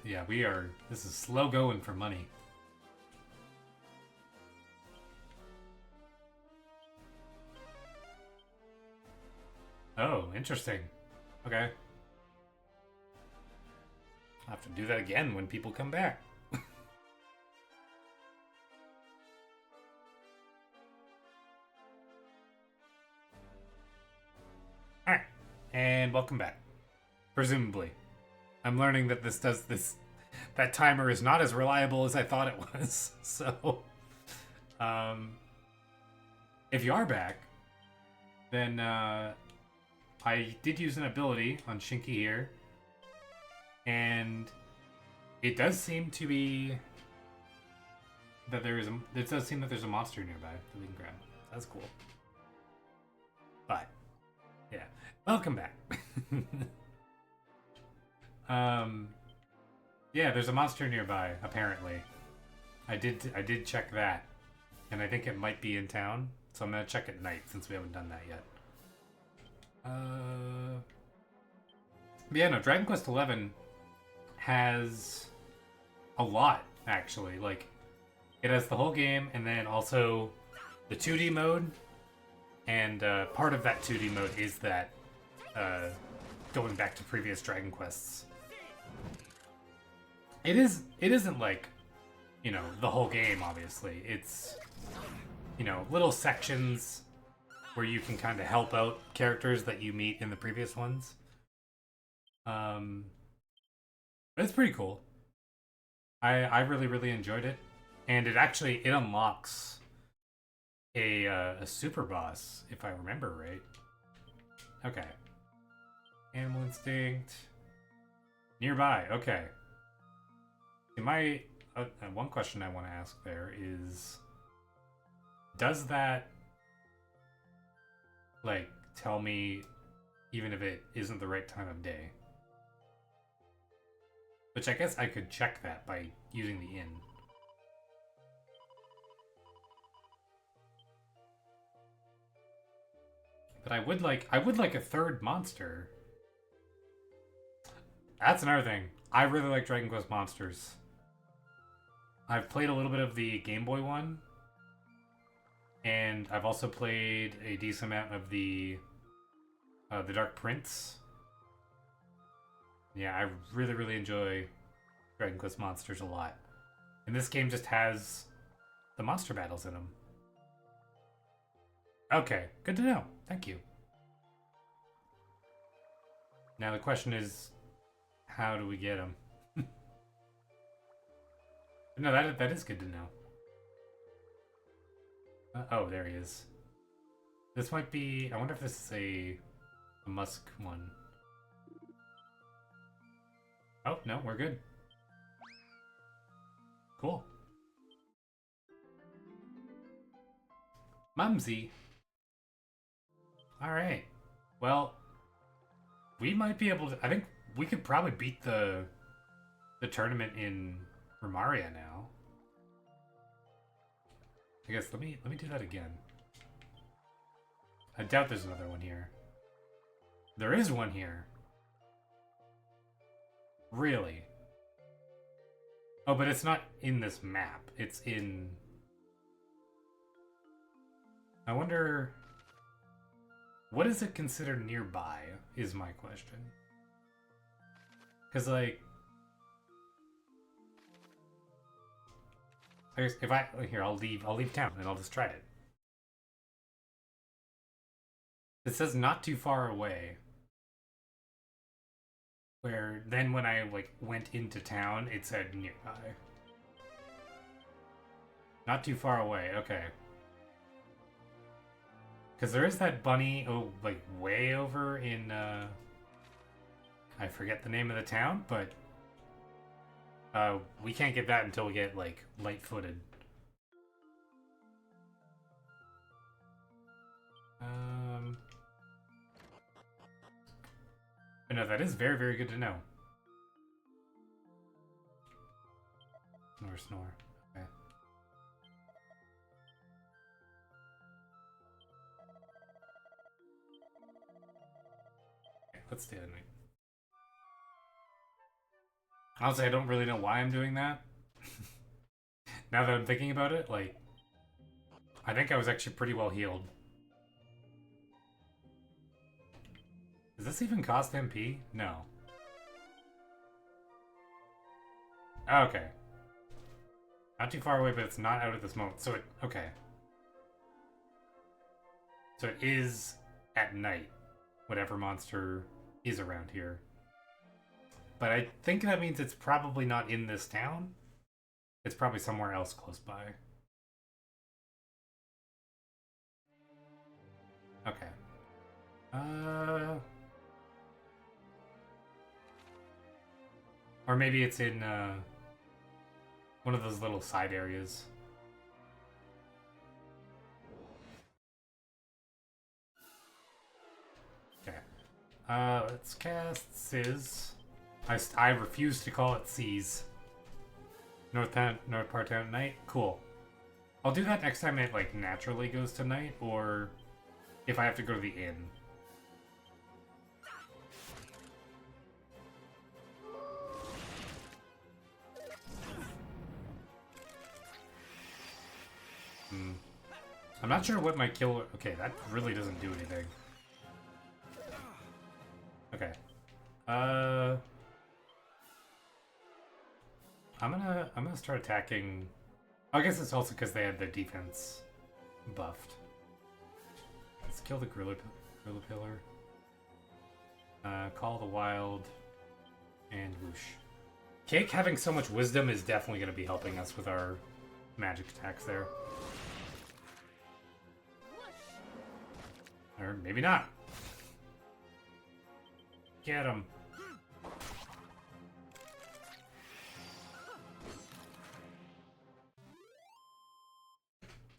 Yeah, we are. This is slow going for money. Oh, interesting. Okay. I'll have to do that again when people come back. Alright. And welcome back. Presumably. I'm learning that that timer is not as reliable as I thought it was. So, if you are back, then I did use an ability on Shinky here, and it does seem to be that it does seem that there's a monster nearby that we can grab. That's cool. But yeah, Welcome back. Yeah, there's a monster nearby, apparently. I did check that. And I think it might be in town. So I'm gonna check at night since we haven't done that yet. Yeah, no, Dragon Quest XI has a lot, actually. Like, it has the whole game, and then also the 2D mode. And part of that 2D mode is that going back to previous Dragon Quests. It isn't like, you know, the whole game, obviously. It's, you know, little sections where you can kind of help out characters that you meet in the previous ones. It's pretty cool. I really, really enjoyed it. And it unlocks a super boss, if I remember right. Okay. Animal Instinct. Nearby, okay. One question I want to ask there is, does that, like, tell me even if it isn't the right time of day? Which I guess I could check that by using the inn. But I would like a third monster. That's another thing. I really like Dragon Quest monsters. I've played a little bit of the Game Boy one, and I've also played a decent amount of the Dark Prince. Yeah, I really, really enjoy Dragon Quest monsters a lot. And this game just has the monster battles in them. Okay, good to know. Thank you. Now the question is, how do we get them? No, that is good to know. Oh, there he is. This might be... I wonder if this is a Musk one. Oh, no, we're good. Cool. Mumsy. Alright. Well, we might be able to... I think we could probably beat the tournament in Romaria now. I guess let me do that again. I doubt there's another one here. There is one here. Really? Oh, but it's not in this map. It's in... I wonder... What is it considered nearby, is my question. Because, like... I guess if I... Here, I'll leave town, and I'll just try it. It says not too far away. Where then when I like went into town, it said nearby. Not too far away, okay. Because there is that bunny, like way over in, I forget the name of the town, but we can't get that until we get like light-footed. But no, that is very, very good to know. Snore. Okay. Okay, let's do it. Honestly, I don't really know why I'm doing that. Now that I'm thinking about it, like, I think I was actually pretty well healed. Does this even cost MP? No. Okay. Not too far away, but it's not out at this moment. So it... Okay. So it is at night, whatever monster is around here. But I think that means it's probably not in this town. It's probably somewhere else close by. Okay. Or maybe it's in one of those little side areas. Okay. Let's cast Sizz. I refuse to call it C's. North Part Town at night? Cool. I'll do that next time it, like, naturally goes to night, or if I have to go to the inn. I'm not sure what my killer... Okay, that really doesn't do anything. Okay. I'm gonna start attacking... I guess it's also because they had their defense buffed. Let's kill the Gorilla Pillar. Call the Wild. And whoosh. Cake having so much wisdom is definitely going to be helping us with our magic attacks there. Or maybe not. Get him.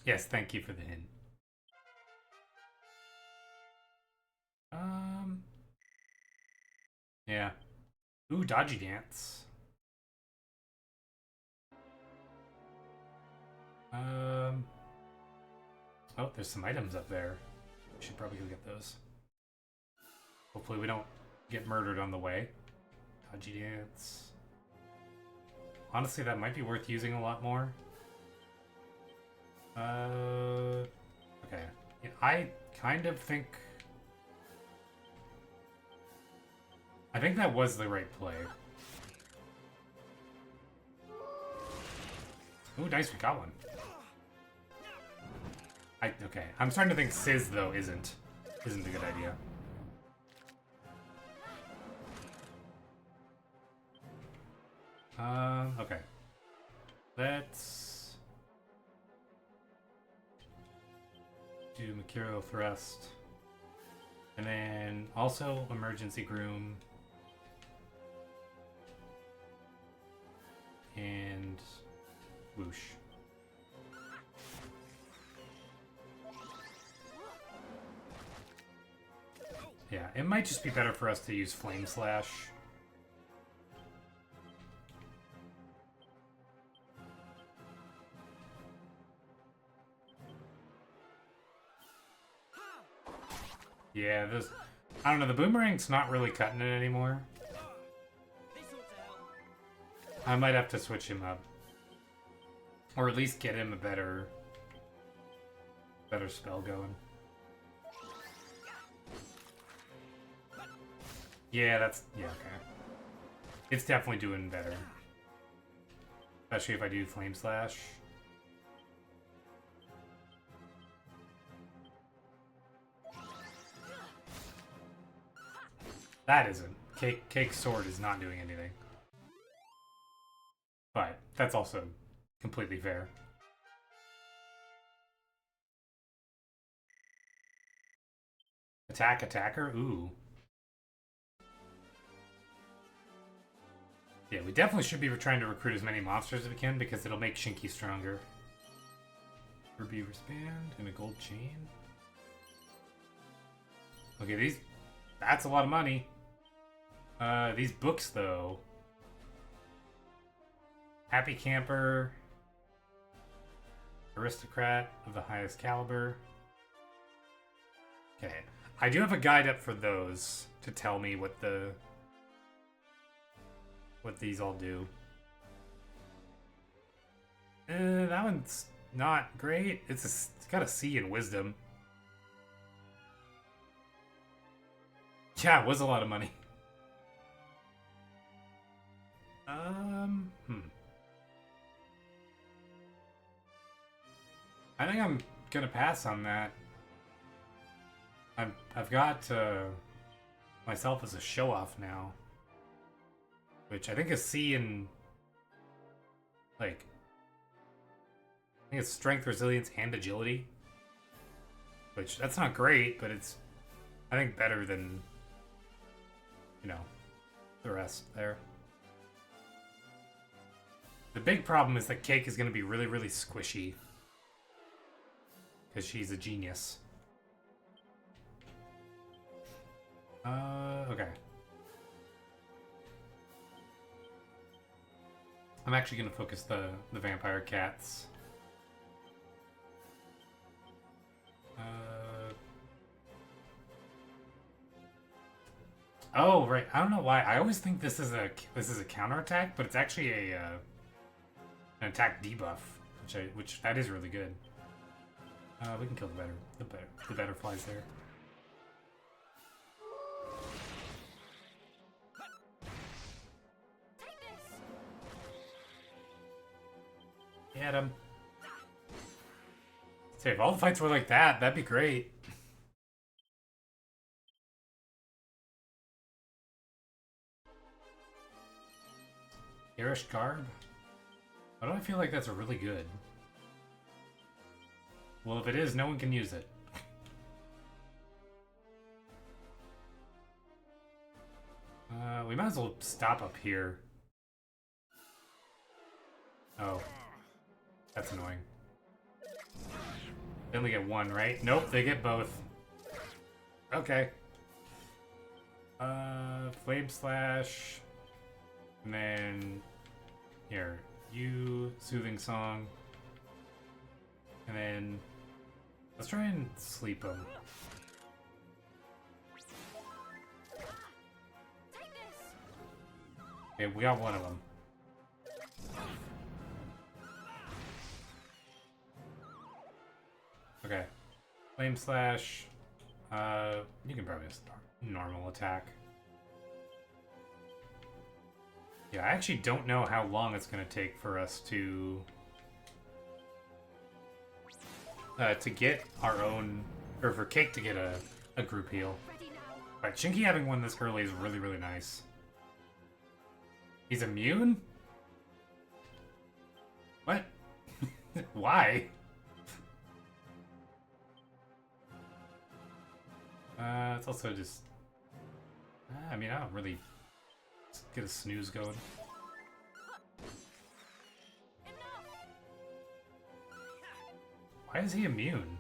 Yes, thank you for the hint. Yeah. Ooh, dodgy dance. Oh, there's some items up there. We should probably go get those. Hopefully we don't get murdered on the way. Dodgy dance. Honestly, that might be worth using a lot more. Okay. Yeah, I kind of think... I think that was the right play. Ooh, nice, we got one. Okay, I'm starting to think Sizz, though, isn't a good idea. Okay. Let's do Makiro Thrust. And then also Emergency Groom. And whoosh. Yeah, it might just be better for us to use Flame Slash. Yeah, this... I don't know, the Boomerang's not really cutting it anymore. I might have to switch him up. Or at least get him a better spell going. Yeah, yeah, okay. It's definitely doing better. Especially if I do Flame Slash. That isn't. Cake's sword is not doing anything. But that's also completely fair. Attack attacker? Ooh. Yeah, we definitely should be trying to recruit as many monsters as we can because it'll make Shinky stronger. Ruby wristband and a gold chain. Okay, that's a lot of money. These books though. Happy Camper. Aristocrat of the highest caliber. Okay. I do have a guide up for those to tell me what these all do. That one's not great. It's got a C in wisdom. Yeah, it was a lot of money. I think I'm gonna pass on that. I've got myself as a show-off now, which I think is C in like I think it's strength, resilience, and agility. Which that's not great, but it's I think better than the rest there. The big problem is that Cake is going to be really, really squishy. Because she's a genius. Okay. I'm actually gonna focus the vampire cats. Oh, right. I don't know why. I always think this is a counterattack, but it's actually a an attack debuff, which that is really good. We can kill the better flies there. Take this. Get him. Say, if all the fights were like that, that'd be great. Garish Garb? Why do I feel like that's really good? Well, if it is, no one can use it. We might as well stop up here. Oh. That's annoying. They only get one, right? Nope, they get both. Okay. Flame Slash. And then... Here. You, Soothing Song. And then... Let's try and sleep them. Take this. Okay, we got one of them. Okay. Flame Slash. You can probably just normal attack. Yeah, I actually don't know how long it's gonna take for us to get our own, or for Cake to get a group heal. Ready now. But Shinky having one this early is really, really nice. He's immune? What? Why? It's also just... I mean, I don't really get a snooze going. Enough. Why is he immune?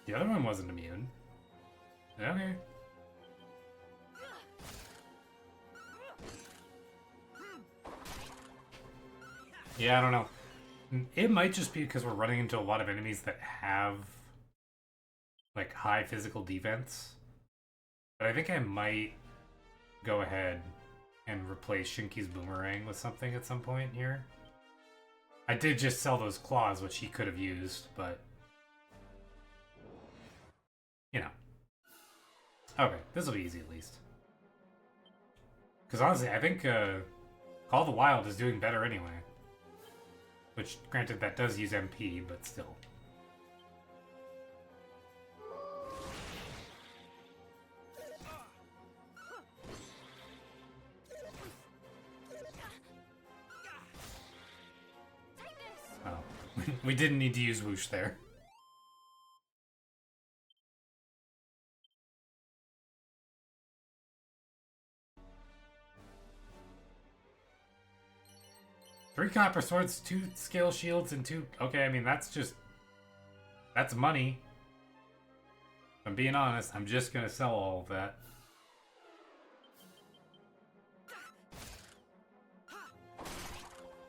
The other one wasn't immune. Okay. Yeah, I don't know. It might just be because we're running into a lot of enemies that have like high physical defense. But I think I might go ahead and replace Shinky's boomerang with something at some point here. I did just sell those claws, which he could have used, but you know. Okay, this will be easy at least. Because honestly, I think Call of the Wild is doing better anyway. Which, granted, that does use MP, but still. Take this. Oh, we didn't need to use Whoosh there. Three copper swords, 2 scale shields, and 2... Okay, I mean, that's just... That's money. If I'm being honest, I'm just gonna sell all of that.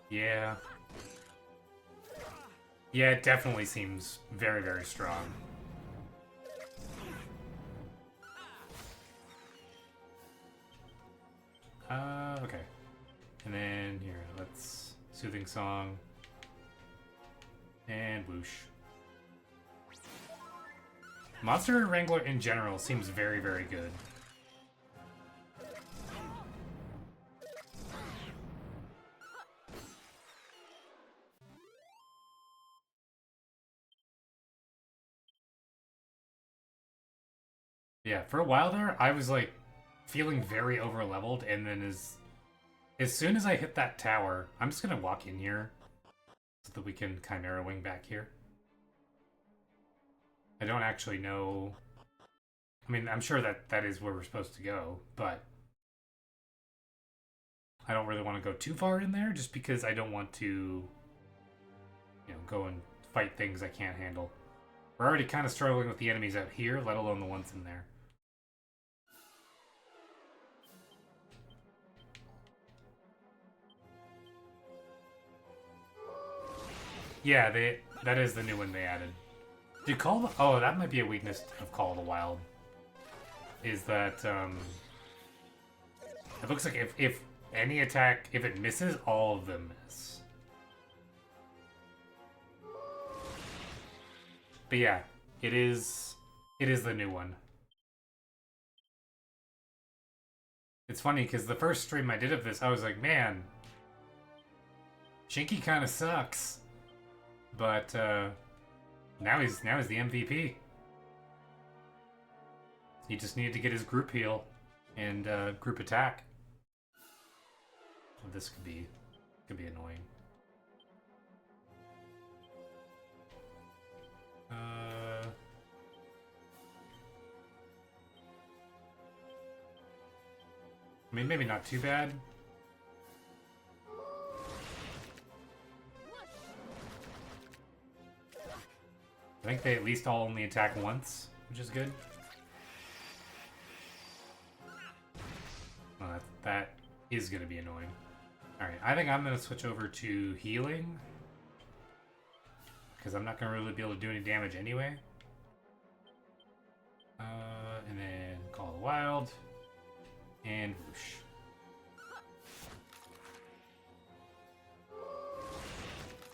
Yeah. Yeah, it definitely seems very, very strong. Okay. And then, here, let's... Soothing Song. And Whoosh. Monster Wrangler in general seems very, very good. Yeah, for a while there, I was like feeling very over leveled, and then as soon as I hit that tower, I'm just gonna walk in here so that we can Chimera Wing back here. I don't actually know. I mean, I'm sure that is where we're supposed to go, but I don't really want to go too far in there just because I don't want to, you know, go and fight things I can't handle. We're already kind of struggling with the enemies out here, let alone the ones in there. Yeah, that is the new one they added. Do Call the... Oh, that might be a weakness of Call of the Wild. Is that, it looks like if any attack, if it misses, all of them miss. But yeah, it is the new one. It's funny because the first stream I did of this, I was like, man, Shinky kind of sucks. But now he's the MVP. He just needed to get his group heal and group attack. Well, this could be annoying. I mean, maybe not too bad. I think they at least all only attack once, which is good. Oh, that is going to be annoying. Alright, I think I'm going to switch over to healing. Because I'm not going to really be able to do any damage anyway. And then Call the Wild. And whoosh.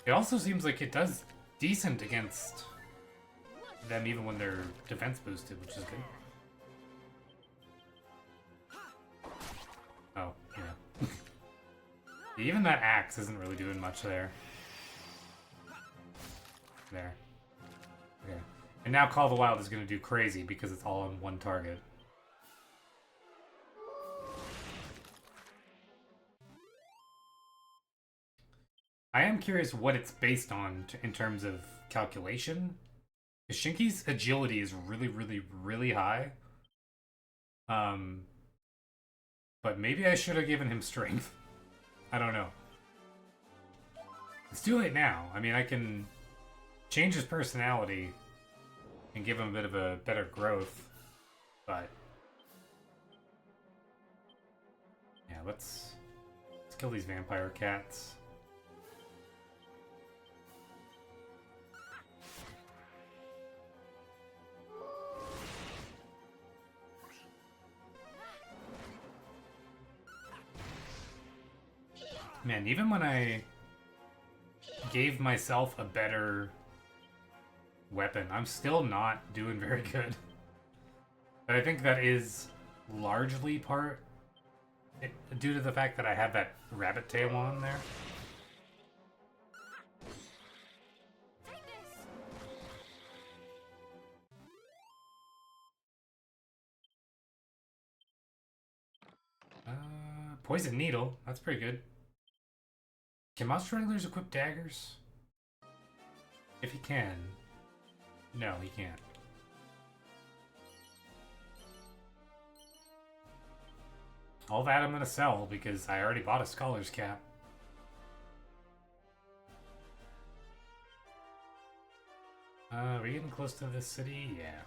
It also seems like it does decent against them even when they're defense boosted, which is good. Oh, yeah. Even that axe isn't really doing much there. There. Okay. And now Call the Wild is going to do crazy because it's all on one target. I am curious what it's based on in terms of calculation. Because Shinky's agility is really, really, really high. But maybe I should have given him strength. I don't know. It's too late now. I mean, I can change his personality and give him a bit of a better growth. But yeah, let's kill these vampire cats. Man, even when I gave myself a better weapon, I'm still not doing very good. But I think that is largely due to the fact that I have that rabbit tail on there. Take this. Poison needle. That's pretty good. Can monster wranglers equip daggers? If he can. No, he can't. All that I'm gonna sell because I already bought a scholar's cap. Are we getting close to this city? Yeah.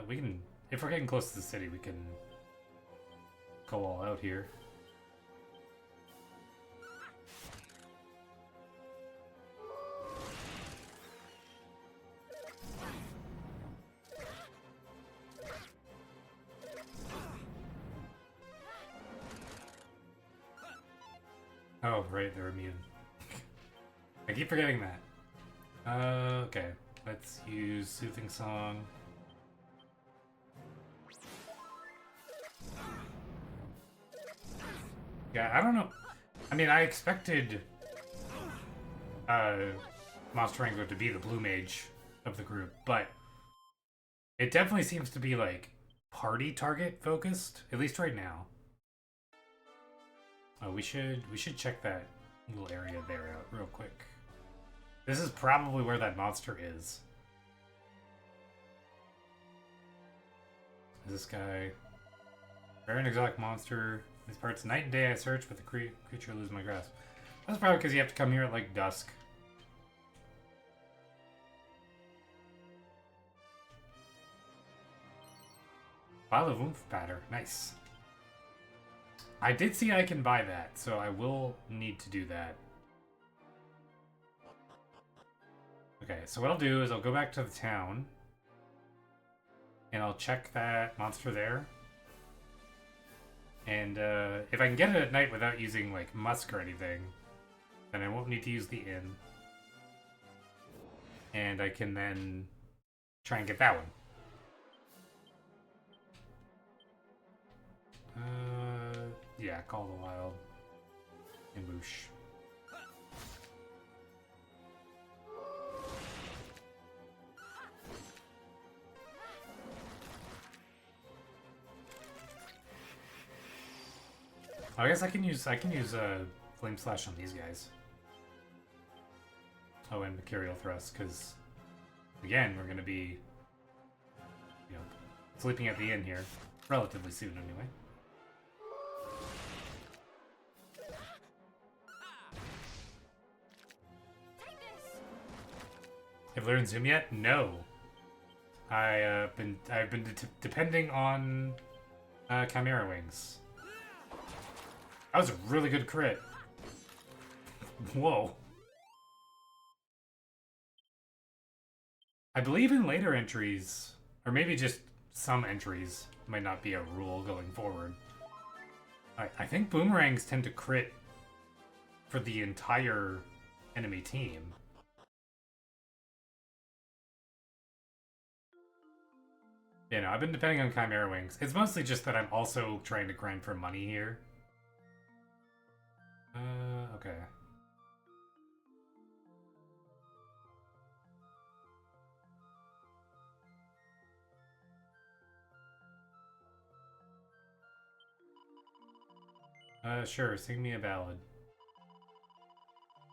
We can, if we're getting close to the city, we can go all out here. Oh, right, they're immune. I keep forgetting that. Okay. Let's use Soothing Song. Yeah, I don't know. I mean, I expected Monster Wrangler to be the blue mage of the group, but it definitely seems to be like party target focused, at least right now. Oh, we should check that little area there out real quick. This is probably where that monster is. This guy. Very an exotic monster. These parts, night and day I search, but the creature loses my grasp. That's probably because you have to come here at like dusk. Vial of Oomph Batter. Nice. I did see I can buy that, so I will need to do that. Okay, so what I'll do is I'll go back to the town. And I'll check that monster there. And if I can get it at night without using, like, musk or anything, then I won't need to use the inn. And I can then try and get that one. Yeah, Call the Wild. And whoosh. Oh, I guess I can use Flame Slash on these guys. Oh, and Mercurial Thrust, because again, we're gonna be, you know, sleeping at the inn here relatively soon, anyway. Take this. Have you learned Zoom yet? No. I've been depending on Chimera Wings. That was a really good crit. Whoa. I believe in later entries, or maybe just some entries, might not be a rule going forward. I think boomerangs tend to crit for the entire enemy team. You know, I've been depending on Chimera Wings. It's mostly just that I'm also trying to grind for money here. Okay. Sure, sing me a ballad.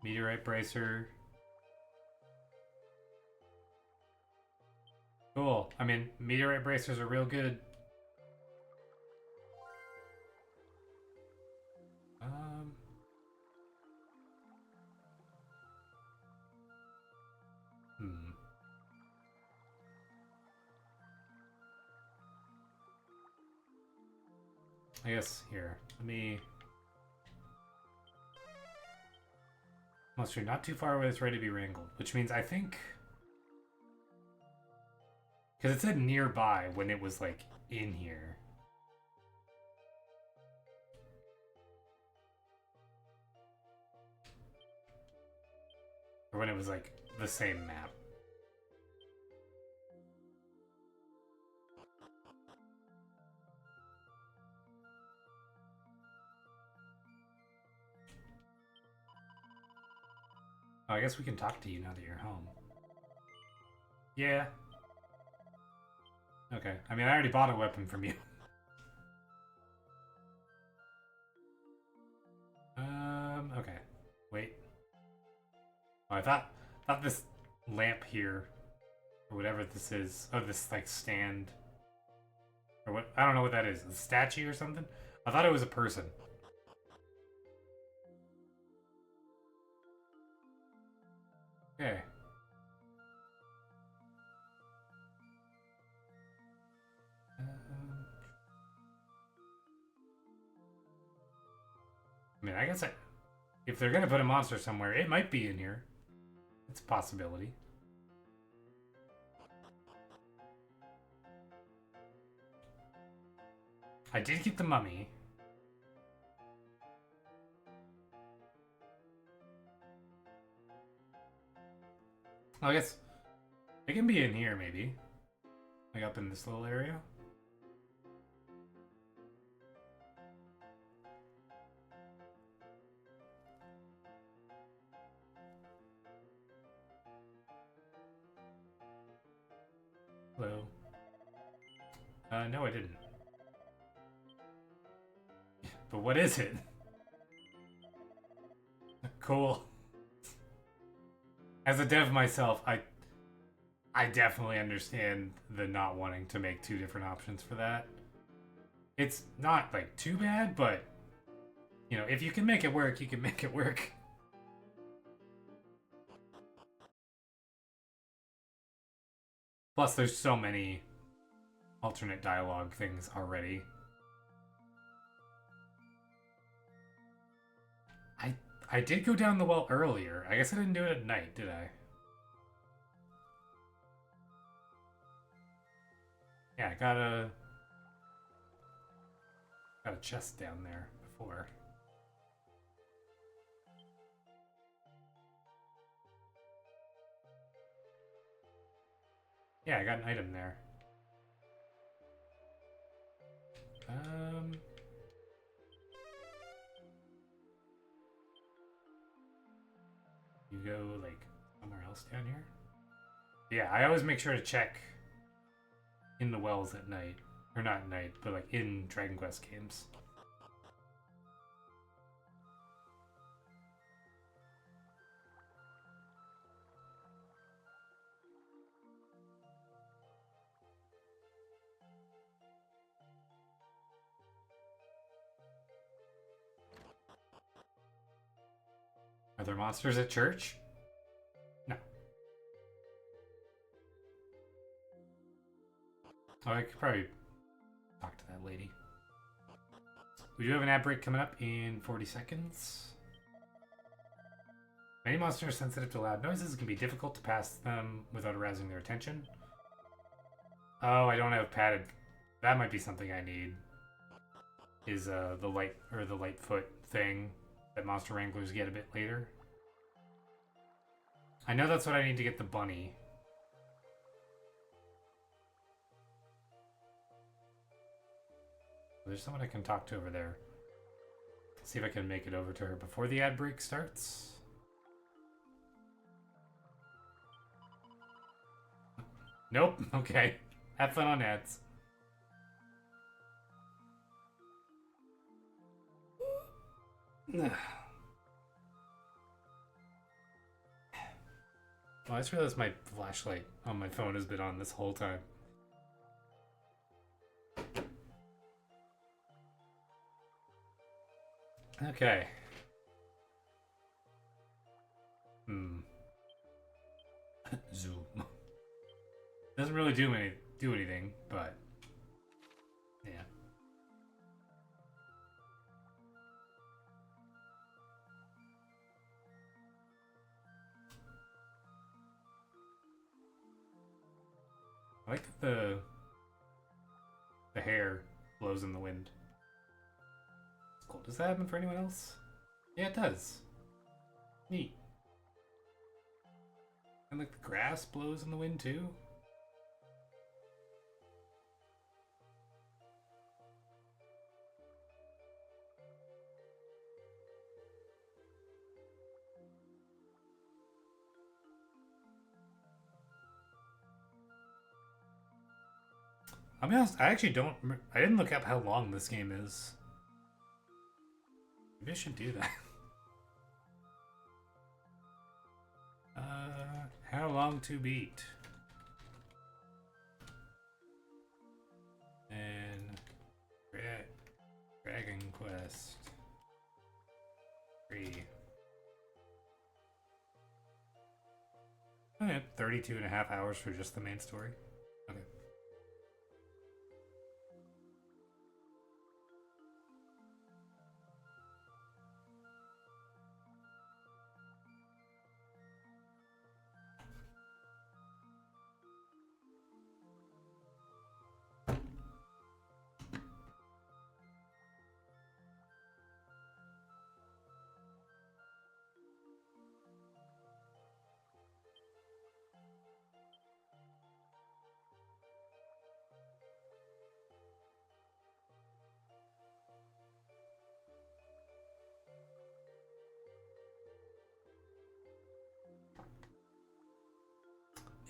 Meteorite Bracer. Cool. I mean, Meteorite Bracers are real good. Hmm. I guess, here, let me... Monster not too far away is ready to be wrangled, which means I think... Because it said nearby when it was, like, in here. Or when it was, like, the same map. Oh, I guess we can talk to you now that you're home. Yeah. Okay. I mean, I already bought a weapon from you. Okay. Wait. Oh, I thought this lamp here, or whatever this is, oh, this, like, stand, or what, I don't know what that is, a statue or something? I thought it was a person. Okay. I mean, I guess if they're gonna put a monster somewhere, it might be in here. It's a possibility. I did get the mummy. Oh, I guess it can be in here, maybe. Like up in this little area. Hello. No, I didn't. But what is it? Cool. As a dev myself, I definitely understand the not wanting to make two different options for that. It's not, like, too bad, but, you know, if you can make it work, you can make it work. Plus, there's so many alternate dialogue things already. I did go down the well earlier. I guess I didn't do it at night, did I? Yeah, I got a chest down there before. Yeah, I got an item there. Um, you go like somewhere else down here? Yeah, I always make sure to check in the wells at night. Or not at night, but like in Dragon Quest games. Are there monsters at church? No. Oh, I could probably talk to that lady. We do have an ad break coming up in 40 seconds. Many monsters are sensitive to loud noises. It can be difficult to pass them without arousing their attention. Oh, I don't have padded. That might be something I need. Is the light or the Lightfoot thing that monster wranglers get a bit later. I know that's what I need to get the bunny. There's someone I can talk to over there. See if I can make it over to her before the ad break starts. Nope. Okay. Have fun on ads. Well, I just realized my flashlight on my phone has been on this whole time. Okay. Zoom. Doesn't really do anything, but yeah. I like that the hair blows in the wind. It's cool. Does that happen for anyone else? Yeah, it does. Neat. And like the grass blows in the wind too. I'll be honest, I actually don't. I didn't look up how long this game is. Maybe I should do that. How long to beat? And Dragon Quest 3. Oh, yeah, 32 and a half hours for just the main story. Okay.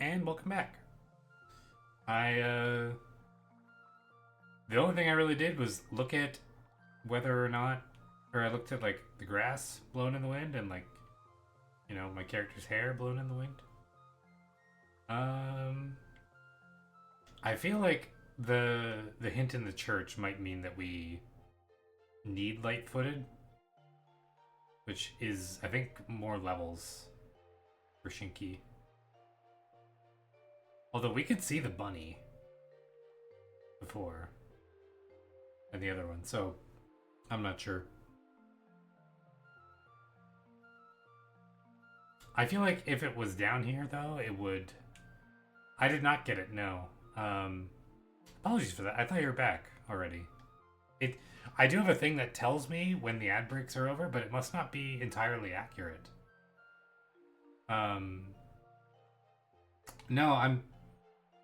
And welcome back. The only thing I really did was look at whether or not, or I looked at like the grass blown in the wind and like, you know, my character's hair blown in the wind. I feel like the hint in the church might mean that we need light-footed, which is I think more levels for Shinki. Although we could see the bunny before and the other one, so I'm not sure. I feel like if it was down here, though, it would... I did not get it, no. Apologies for that. I thought you were back already. I do have a thing that tells me when the ad breaks are over, but it must not be entirely accurate. No, I'm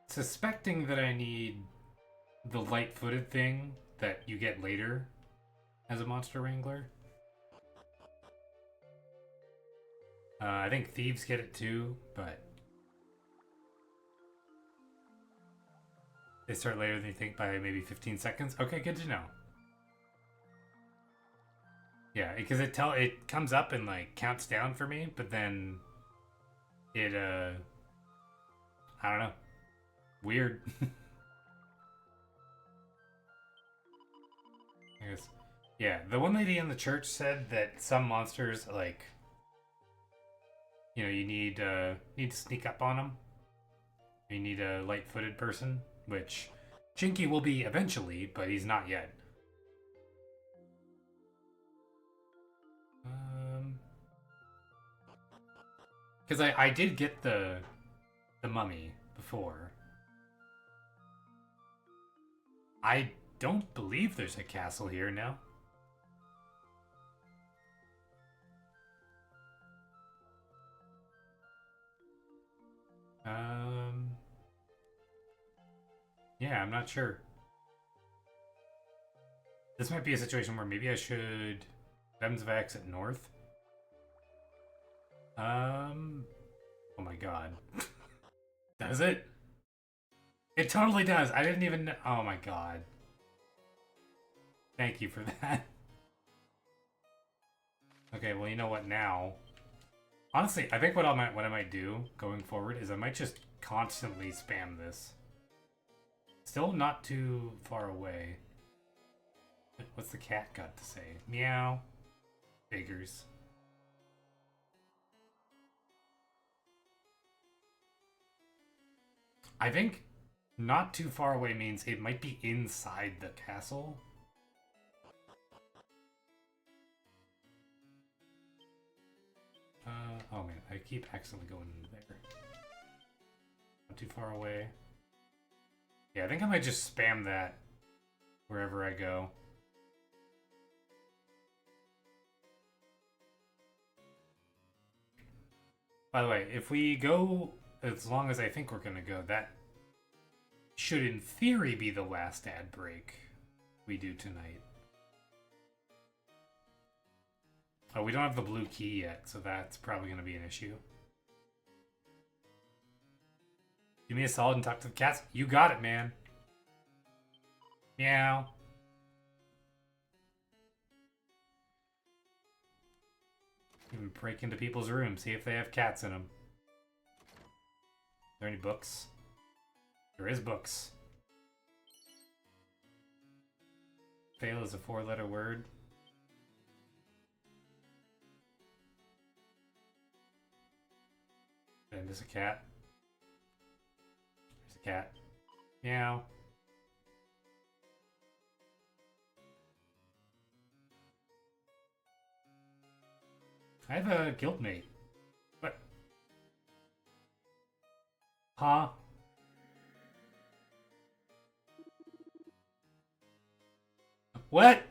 suspecting that I need the light-footed thing that you get later as a monster wrangler. I think thieves get it too, but they start later than you think by maybe 15 seconds. Okay, good to know. Yeah, because it comes up and like counts down for me, but then it I don't know. Weird. I guess. Yeah, the one lady in the church said that some monsters like you need to sneak up on them. You need a light-footed person, which Chinky will be eventually, but he's not yet. Because I did get the mummy before. I don't believe there's a castle here now. Yeah, I'm not sure. This might be a situation where maybe I should Dems of exit north. Oh my god. Does it? It totally does. I didn't even know. Oh my god. Thank you for that. Okay, well, you know what now? Honestly, I think what I might do going forward is I might just constantly spam this. Still not too far away. What's the cat got to say? Meow. Figures. I think not too far away means it might be inside the castle. Oh man, I keep accidentally going there. Not too far away. Yeah, I think I might just spam that wherever I go. By the way, if we go as long as I think we're gonna go, that should in theory be the last ad break we do tonight. Oh, we don't have the blue key yet, so that's probably gonna be an issue. Give me a solid and talk to the cats. You got it, man. Meow. Even break into people's rooms, see if they have cats in them. Are there any books? There is books. Fail is a 4-letter word. And there's a cat. There's a cat. Meow. I have a guildmate. What? Huh? What?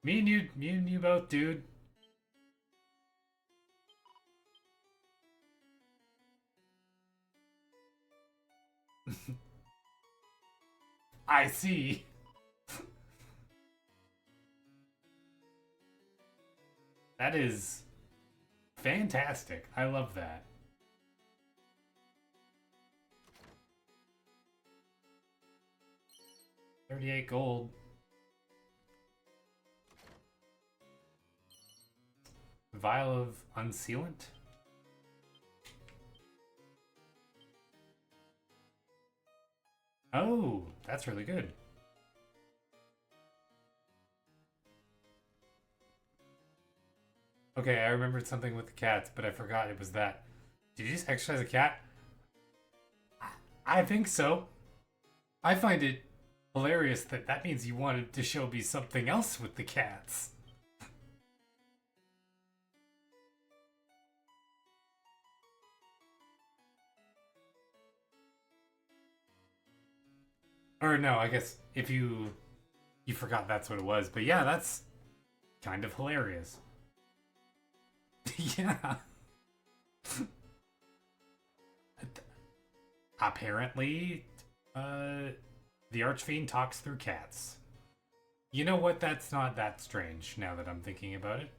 me and you both, dude. I see. That is fantastic. I love that. $38 gold. Vial of unsealant? Oh, that's really good. Okay, I remembered something with the cats, but I forgot it was that. Did you just exercise a cat? I think so. I find it hilarious that that means you wanted to show me something else with the cats. Or no, I guess if you forgot that's what it was. But yeah, that's kind of hilarious. Yeah. Apparently, the Archfiend talks through cats. You know what? That's not that strange now that I'm thinking about it.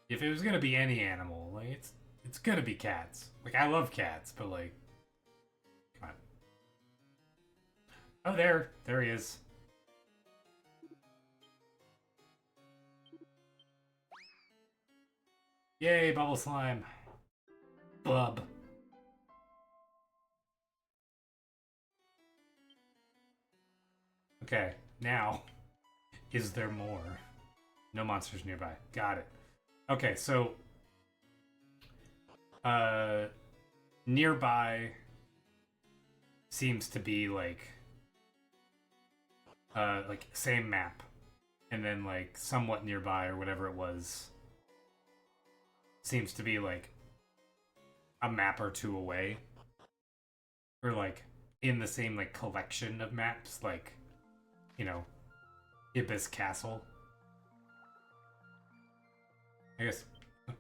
If it was gonna be any animal, like it's gonna be cats. Like I love cats, but like, come on. Oh, there he is. Yay, bubble slime. Bub. Okay, now, is there more? No monsters nearby. Got it. Okay, so, uh, nearby seems to be like same map, and then like somewhat nearby or whatever it was seems to be like a map or two away, or like in the same like collection of maps, like you know, Ibis Castle. I guess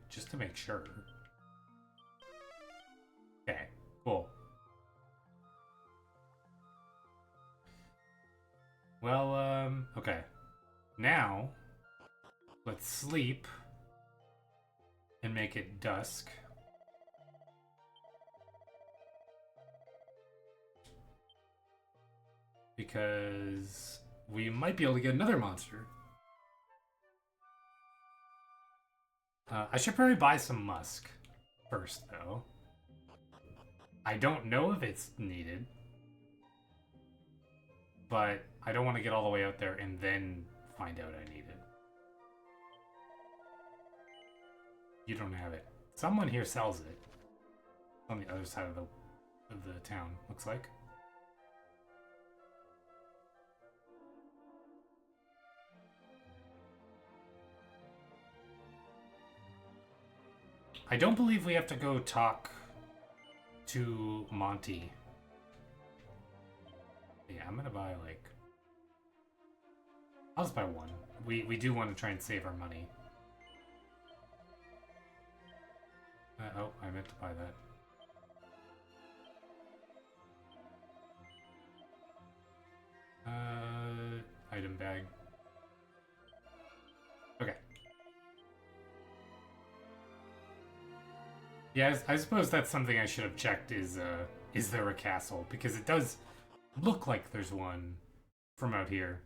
just to make sure. Okay, cool. Well, okay. Now, let's sleep and make it dusk. Because we might be able to get another monster. I should probably buy some musk first, though. I don't know if it's needed, but I don't want to get all the way out there and then find out I need it. You don't have it. Someone here sells it. On the other side of the town, looks like. I don't believe we have to go talk to Monty. Yeah, I'm gonna buy like... I'll just buy one. We do want to try and save our money. Oh, I meant to buy that. Item bag. Okay. Yeah, I suppose that's something I should have checked is there a castle? Because it does look like there's one from out here.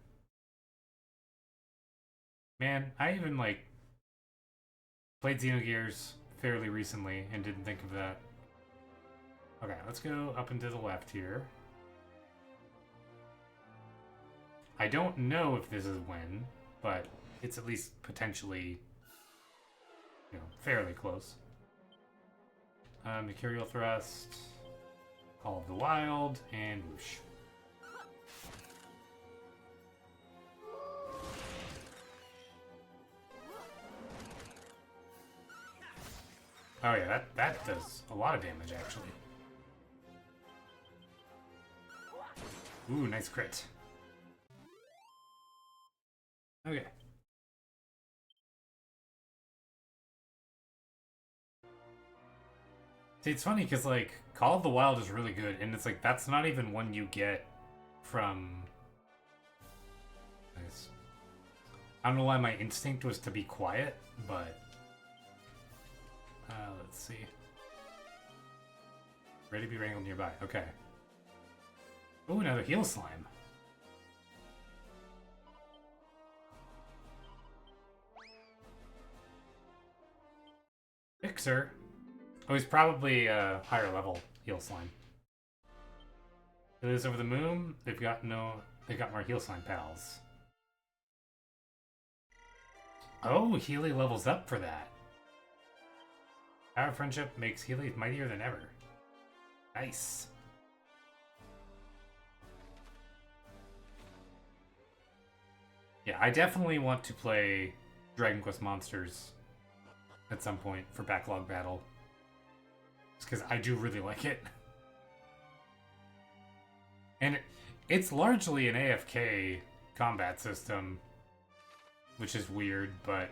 Man, I even, like, played Xenogears fairly recently and didn't think of that. Okay, let's go up and to the left here. I don't know if this is when, but it's at least potentially, you know, fairly close. Mercurial Thrust, Call of the Wild, and Whoosh. Oh yeah, that does a lot of damage, actually. Ooh, nice crit. Okay. See, it's funny because, like, Call of the Wild is really good, and it's like, that's not even one you get from... Nice. I don't know why my instinct was to be quiet, but... let's see. Ready to be wrangled nearby. Okay. Ooh, another heal slime. Fixer. Oh, he's probably a higher level heal slime. He lives over the moon. They've got more heal slime pals. Oh, Healy levels up for that. Our friendship makes Healy mightier than ever. Nice. Yeah, I definitely want to play Dragon Quest Monsters at some point for Backlog Battle. Just because I do really like it. And it's largely an AFK combat system, which is weird, but...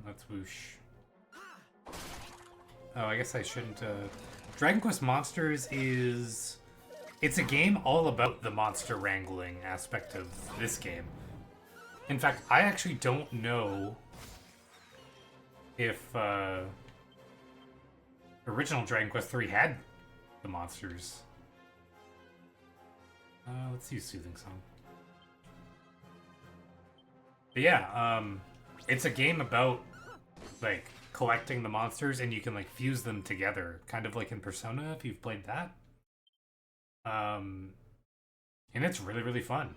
let's whoosh. Oh, I guess I shouldn't, Dragon Quest Monsters is... It's a game all about the monster wrangling aspect of this game. In fact, I actually don't know if, original Dragon Quest 3 had the monsters. Let's use Soothing Song. But yeah, it's a game about, like, collecting the monsters, and you can, like, fuse them together. Kind of like in Persona, if you've played that. And it's really, really fun.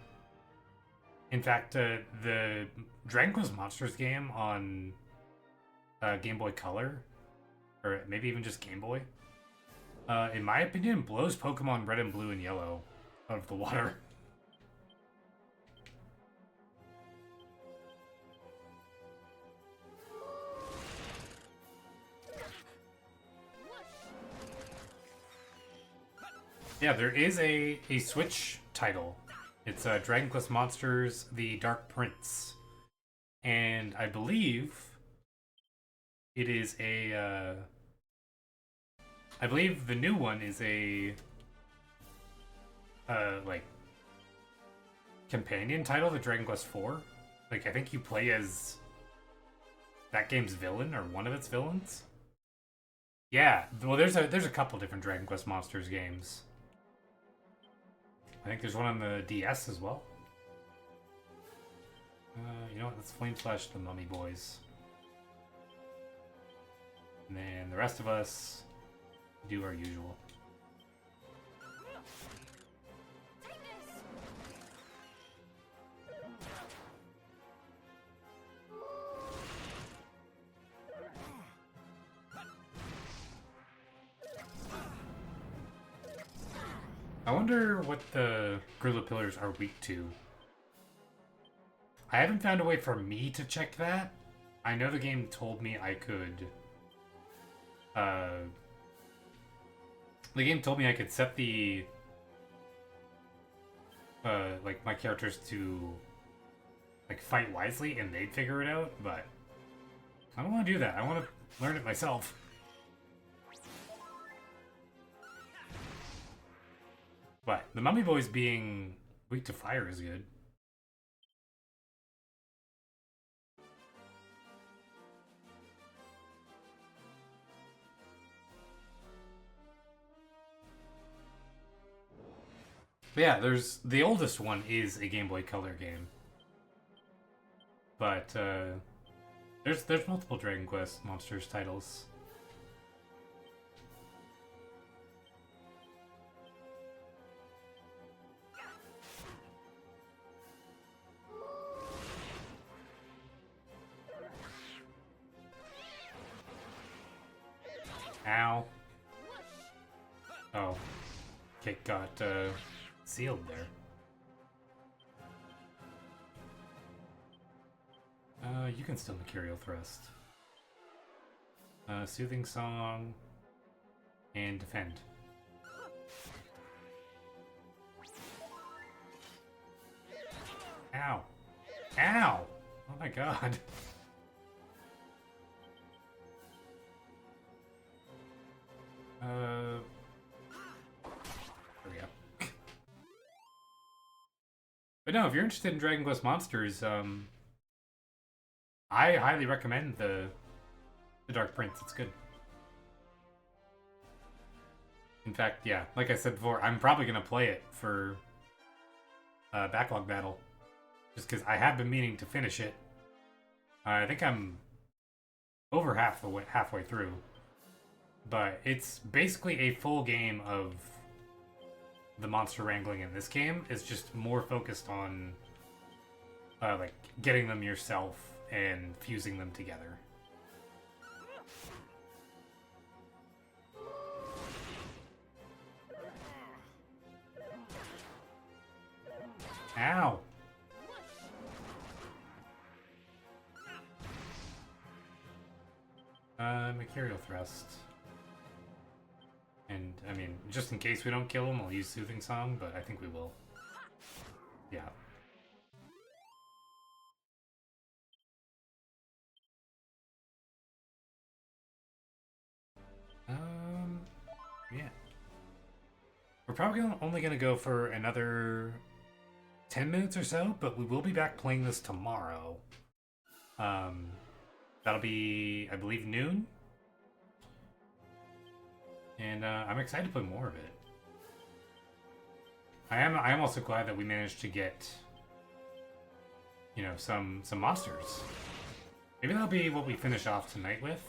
In fact, the Dragon Quest Monsters game on Game Boy Color, or maybe even just Game Boy, in my opinion, blows Pokemon Red and Blue and Yellow out of the water. Yeah, there is a Switch title. It's Dragon Quest Monsters: The Dark Prince, and I believe it is a. I believe the new one is a like companion title to Dragon Quest 4. Like, I think you play as that game's villain or one of its villains. Yeah, well, there's a couple different Dragon Quest Monsters games. I think there's one on the DS as well. You know what? Let's Flame Slash the Mummy Boys. And then the rest of us do our usual. I wonder what the Gorilla Pillars are weak to. I haven't found a way for me to check that. I know the game told me I could... the game told me I could set the... like, my characters to... like, fight wisely and they'd figure it out, but... I don't want to do that. I want to learn it myself. But the Mummy Boys being weak to fire is good. But yeah, there's the oldest one is a Game Boy Color game. But there's multiple Dragon Quest Monsters titles. Ow. Oh. Kick got sealed there. You can still Mercurial Thrust. Soothing Song. And Defend. Ow. Ow! Oh my god. There we go. But no, if you're interested in Dragon Quest Monsters, I highly recommend the Dark Prince. It's good. In fact, yeah, like I said before, I'm probably gonna play it for Backlog Battle, just because I have been meaning to finish it. I think I'm over halfway through, but it's basically a full game of the monster wrangling in this game is just more focused on like getting them yourself and fusing them together. Ow! Mercurial Thrust. And, I mean, just in case we don't kill him, I'll use Soothing Song, but I think we will. Yeah. Yeah. We're probably only going to go for another 10 minutes or so, but we will be back playing this tomorrow. That'll be, I believe, noon. And I'm excited to play more of it. I am also glad that we managed to get, you know, some monsters. Maybe that'll be what we finish off tonight with,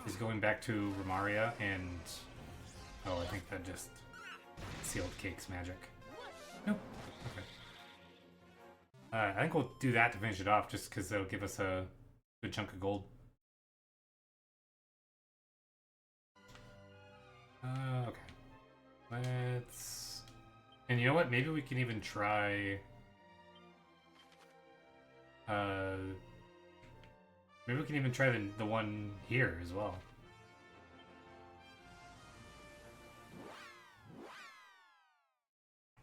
is going back to Romaria and... Oh, I think that just sealed Cake's magic. Nope. Okay. I think we'll do that to finish it off, just because that'll give us a good chunk of gold. Okay. Let's... And you know what? Maybe we can even try... Maybe we can even try the one here as well.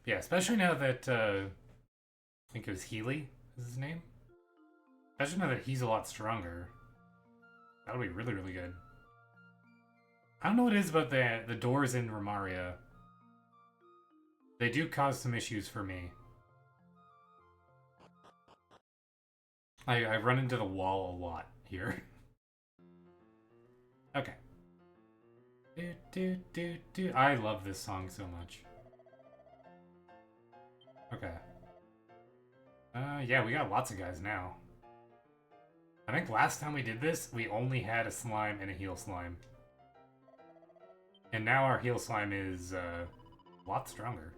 Yeah, especially now that, I think it was Healy is his name? Especially now that he's a lot stronger. That'll be really, really good. I don't know what it is about the doors in Romaria. They do cause some issues for me. I run into the wall a lot here. Okay. I love this song so much. Okay. Yeah, we got lots of guys now. I think last time we did this, we only had a slime and a heal slime. And now our heal slime is a lot stronger.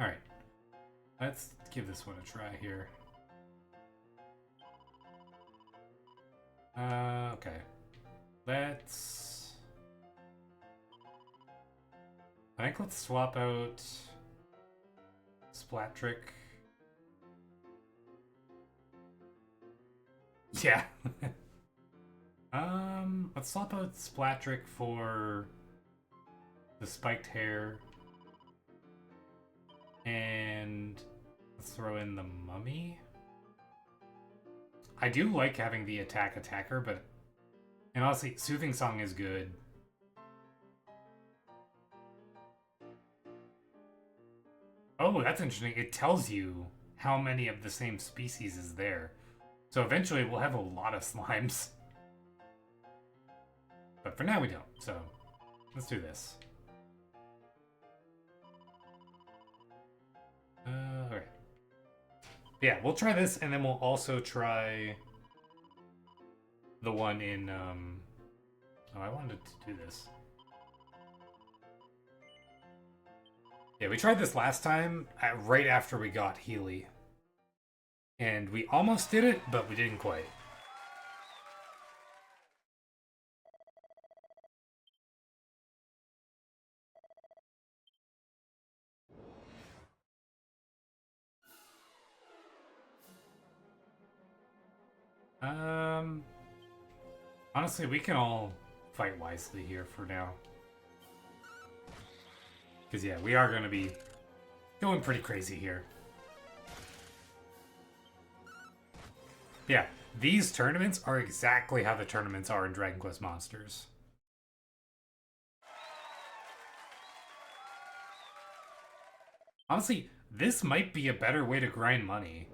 Alright. Let's give this one a try here. Okay. Let's... I think let's swap out Splat Trick. Yeah. Let's swap out Splat Trick for the Spiked Hair. And let's throw in the Mummy. I do like having the attacker, but... And honestly, Soothing Song is good. Oh, that's interesting. It tells you how many of the same species is there. So eventually we'll have a lot of slimes. But for now we don't, so let's do this. Okay. Yeah, we'll try this, and then we'll also try the one in, Oh, I wanted to do this. Yeah, we tried this last time, right after we got Healy. And we almost did it, but we didn't quite. Honestly, we can all fight wisely here for now. Because, yeah, we are going to be going pretty crazy here. Yeah, these tournaments are exactly how the tournaments are in Dragon Quest Monsters. Honestly, this might be a better way to grind money.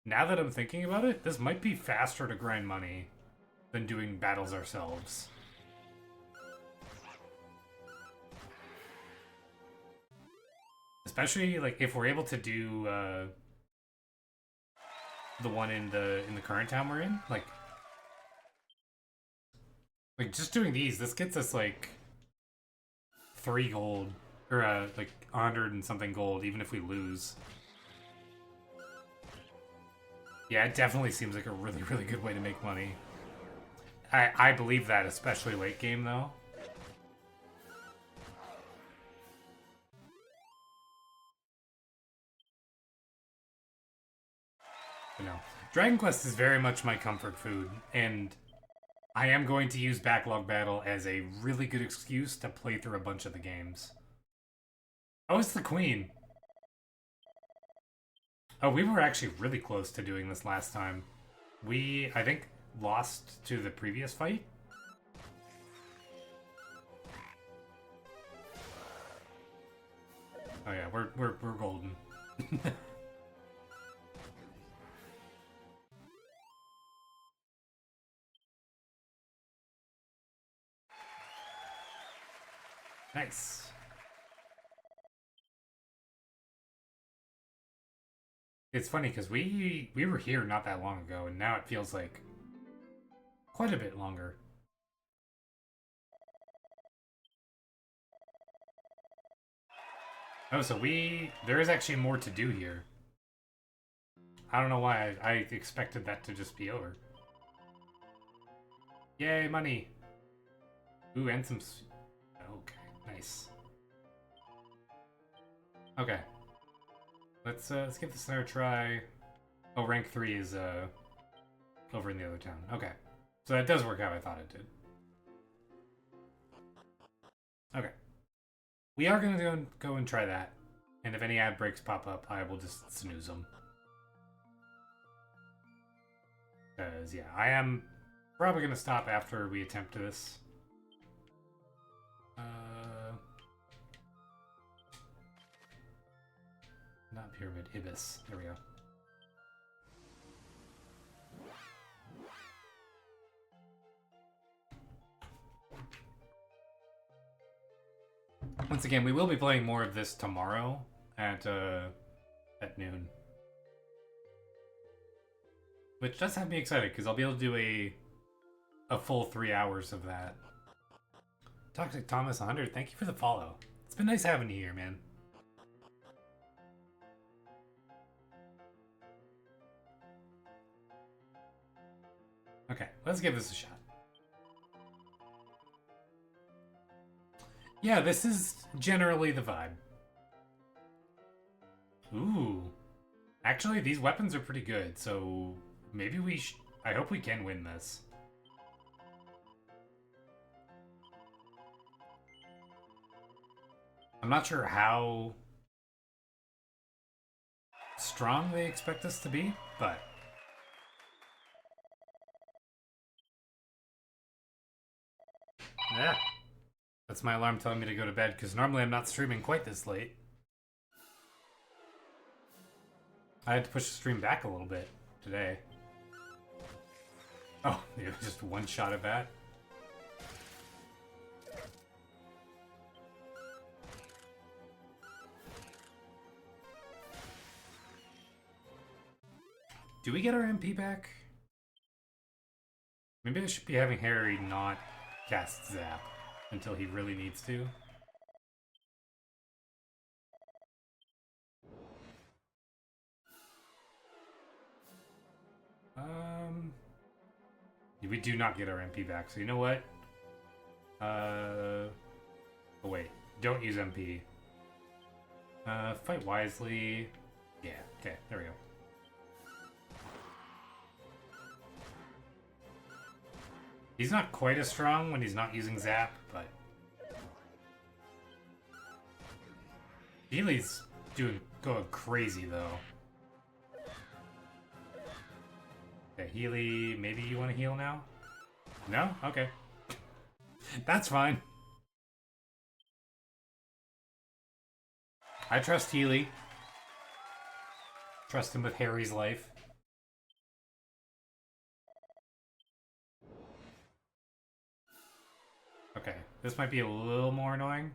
Now that I'm thinking about it, this might be faster to grind money than doing battles ourselves. Especially, like, if we're able to do, the one in the current town we're in, like just doing these, this gets us, like, 3 gold. Or, like, 100 and something gold, even if we lose. Yeah, it definitely seems like a really, really good way to make money. I believe that, especially late game, though. You know, Dragon Quest is very much my comfort food, and I am going to use Backlog Battle as a really good excuse to play through a bunch of the games. Oh, it's the Queen. Oh, we were actually really close to doing this last time. We, I think, lost to the previous fight. Oh yeah, we're golden. Nice. It's funny because we were here not that long ago, and now it feels like quite a bit longer. Oh, so there is actually more to do here. I don't know why I expected that to just be over. Yay, money! Ooh, and some... Okay, nice. Okay. Let's give this another try. Oh, rank 3 is, over in the other town. Okay. So that does work how I thought it did. Okay. We are gonna go and try that. And if any ad breaks pop up, I will just snooze them. Because, yeah, I am probably gonna stop after we attempt this. Not Pyramid, Ibis. There we go. Once again, we will be playing more of this tomorrow at noon. Which does have me excited, because I'll be able to do a full 3 hours of that. Toxic Thomas 100, thank you for the follow. It's been nice having you here, man. Okay, let's give this a shot. Yeah, this is generally the vibe. Ooh. Actually, these weapons are pretty good, so maybe I hope we can win this. I'm not sure how strong they expect us to be, but... Yeah. That's my alarm telling me to go to bed, because normally I'm not streaming quite this late. I had to push the stream back a little bit today. Oh, yeah, just one shot at that. Do we get our MP back? Maybe I should be having Harry not cast Zap until he really needs to. We do not get our MP back, so you know what? Oh wait, don't use MP. Fight wisely. Yeah, okay, there we go. He's not quite as strong when he's not using Zap, but... Healy's going crazy, though. Okay, Healy, maybe you want to heal now? No? Okay. That's fine. I trust Healy. Trust him with Harry's life. Okay, this might be a little more annoying.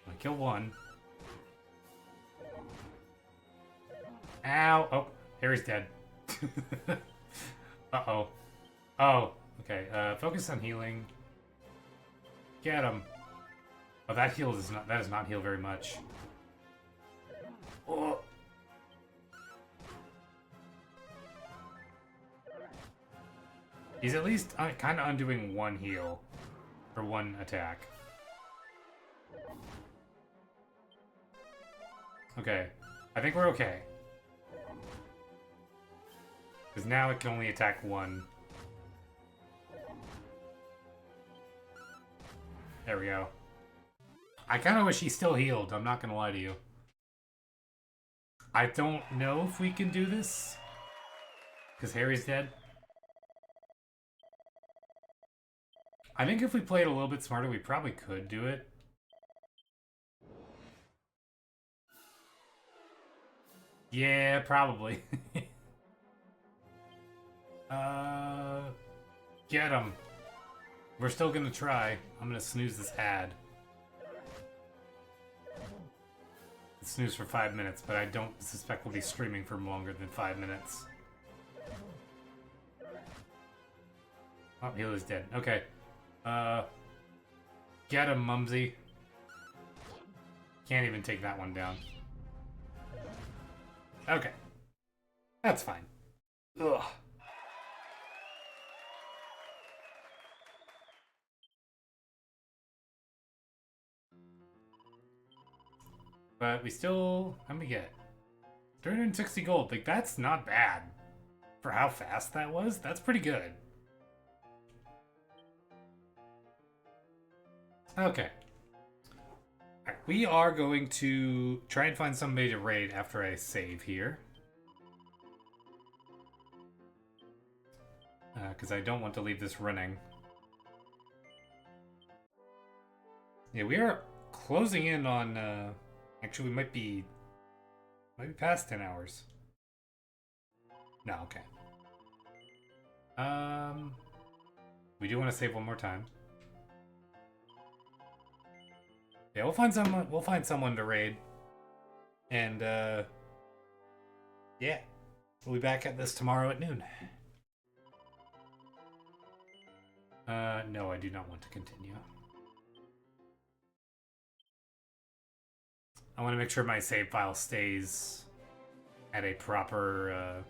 I kill one. Ow! Oh, Harry's dead. Uh-oh. Oh, Okay, focus on healing. Get him. Oh, that does not heal very much. Oh. He's at least kind of undoing one heal. Or one attack. Okay. I think we're okay. Because now it can only attack one. There we go. I kind of wish he still healed. I'm not going to lie to you. I don't know if we can do this. Because Harry's dead. I think if we played a little bit smarter, we probably could do it. Yeah, probably. Get him. We're still gonna try. I'm gonna snooze this ad. Snooze for 5 minutes, but I don't suspect we'll be streaming for longer than 5 minutes. Oh, Heal is dead. Okay. Get him, Mumsy. Can't even take that one down. Okay. That's fine. Ugh. But we still... How many get? 360 gold. Like, that's not bad. For how fast that was, that's pretty good. Okay. Alright, we are going to try and find somebody to raid after I save here. Because I don't want to leave this running. Yeah, we are closing in on... Actually, we might be past 10 hours. No, okay. We do want to save one more time. Yeah, we'll find someone. We'll find someone to raid, and yeah, we'll be back at this tomorrow at noon. No, I do not want to continue. I want to make sure my save file stays at a proper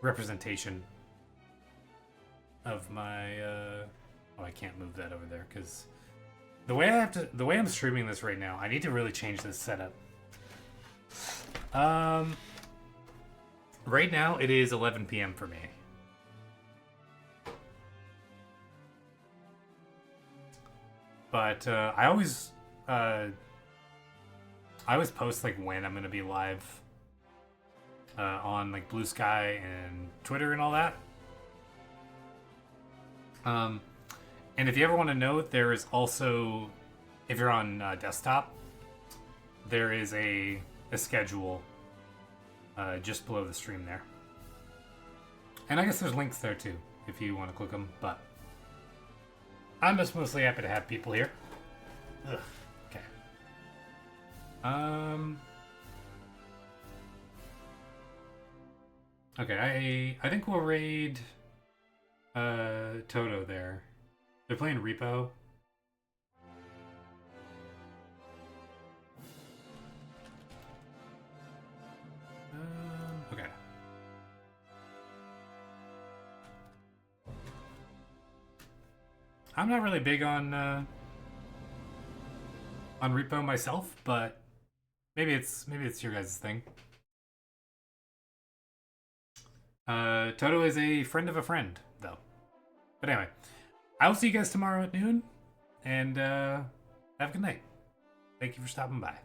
representation of my. Oh, I can't move that over there because. The way I'm streaming this right now, I need to really change this setup. Right now it is 11 p.m. for me. But I always post like when I'm gonna be live on like Blue Sky and Twitter and all that. And if you ever want to know, there is also, if you're on desktop, there is a schedule just below the stream there. And I guess there's links there too, if you want to click them, but I'm just mostly happy to have people here. Ugh, okay. Okay, I think we'll raid Toto there. They're playing Repo. Okay. I'm not really big on Repo myself, but maybe it's your guys' thing. Toto is a friend of a friend, though. But anyway. I will see you guys tomorrow at noon, and have a good night. Thank you for stopping by.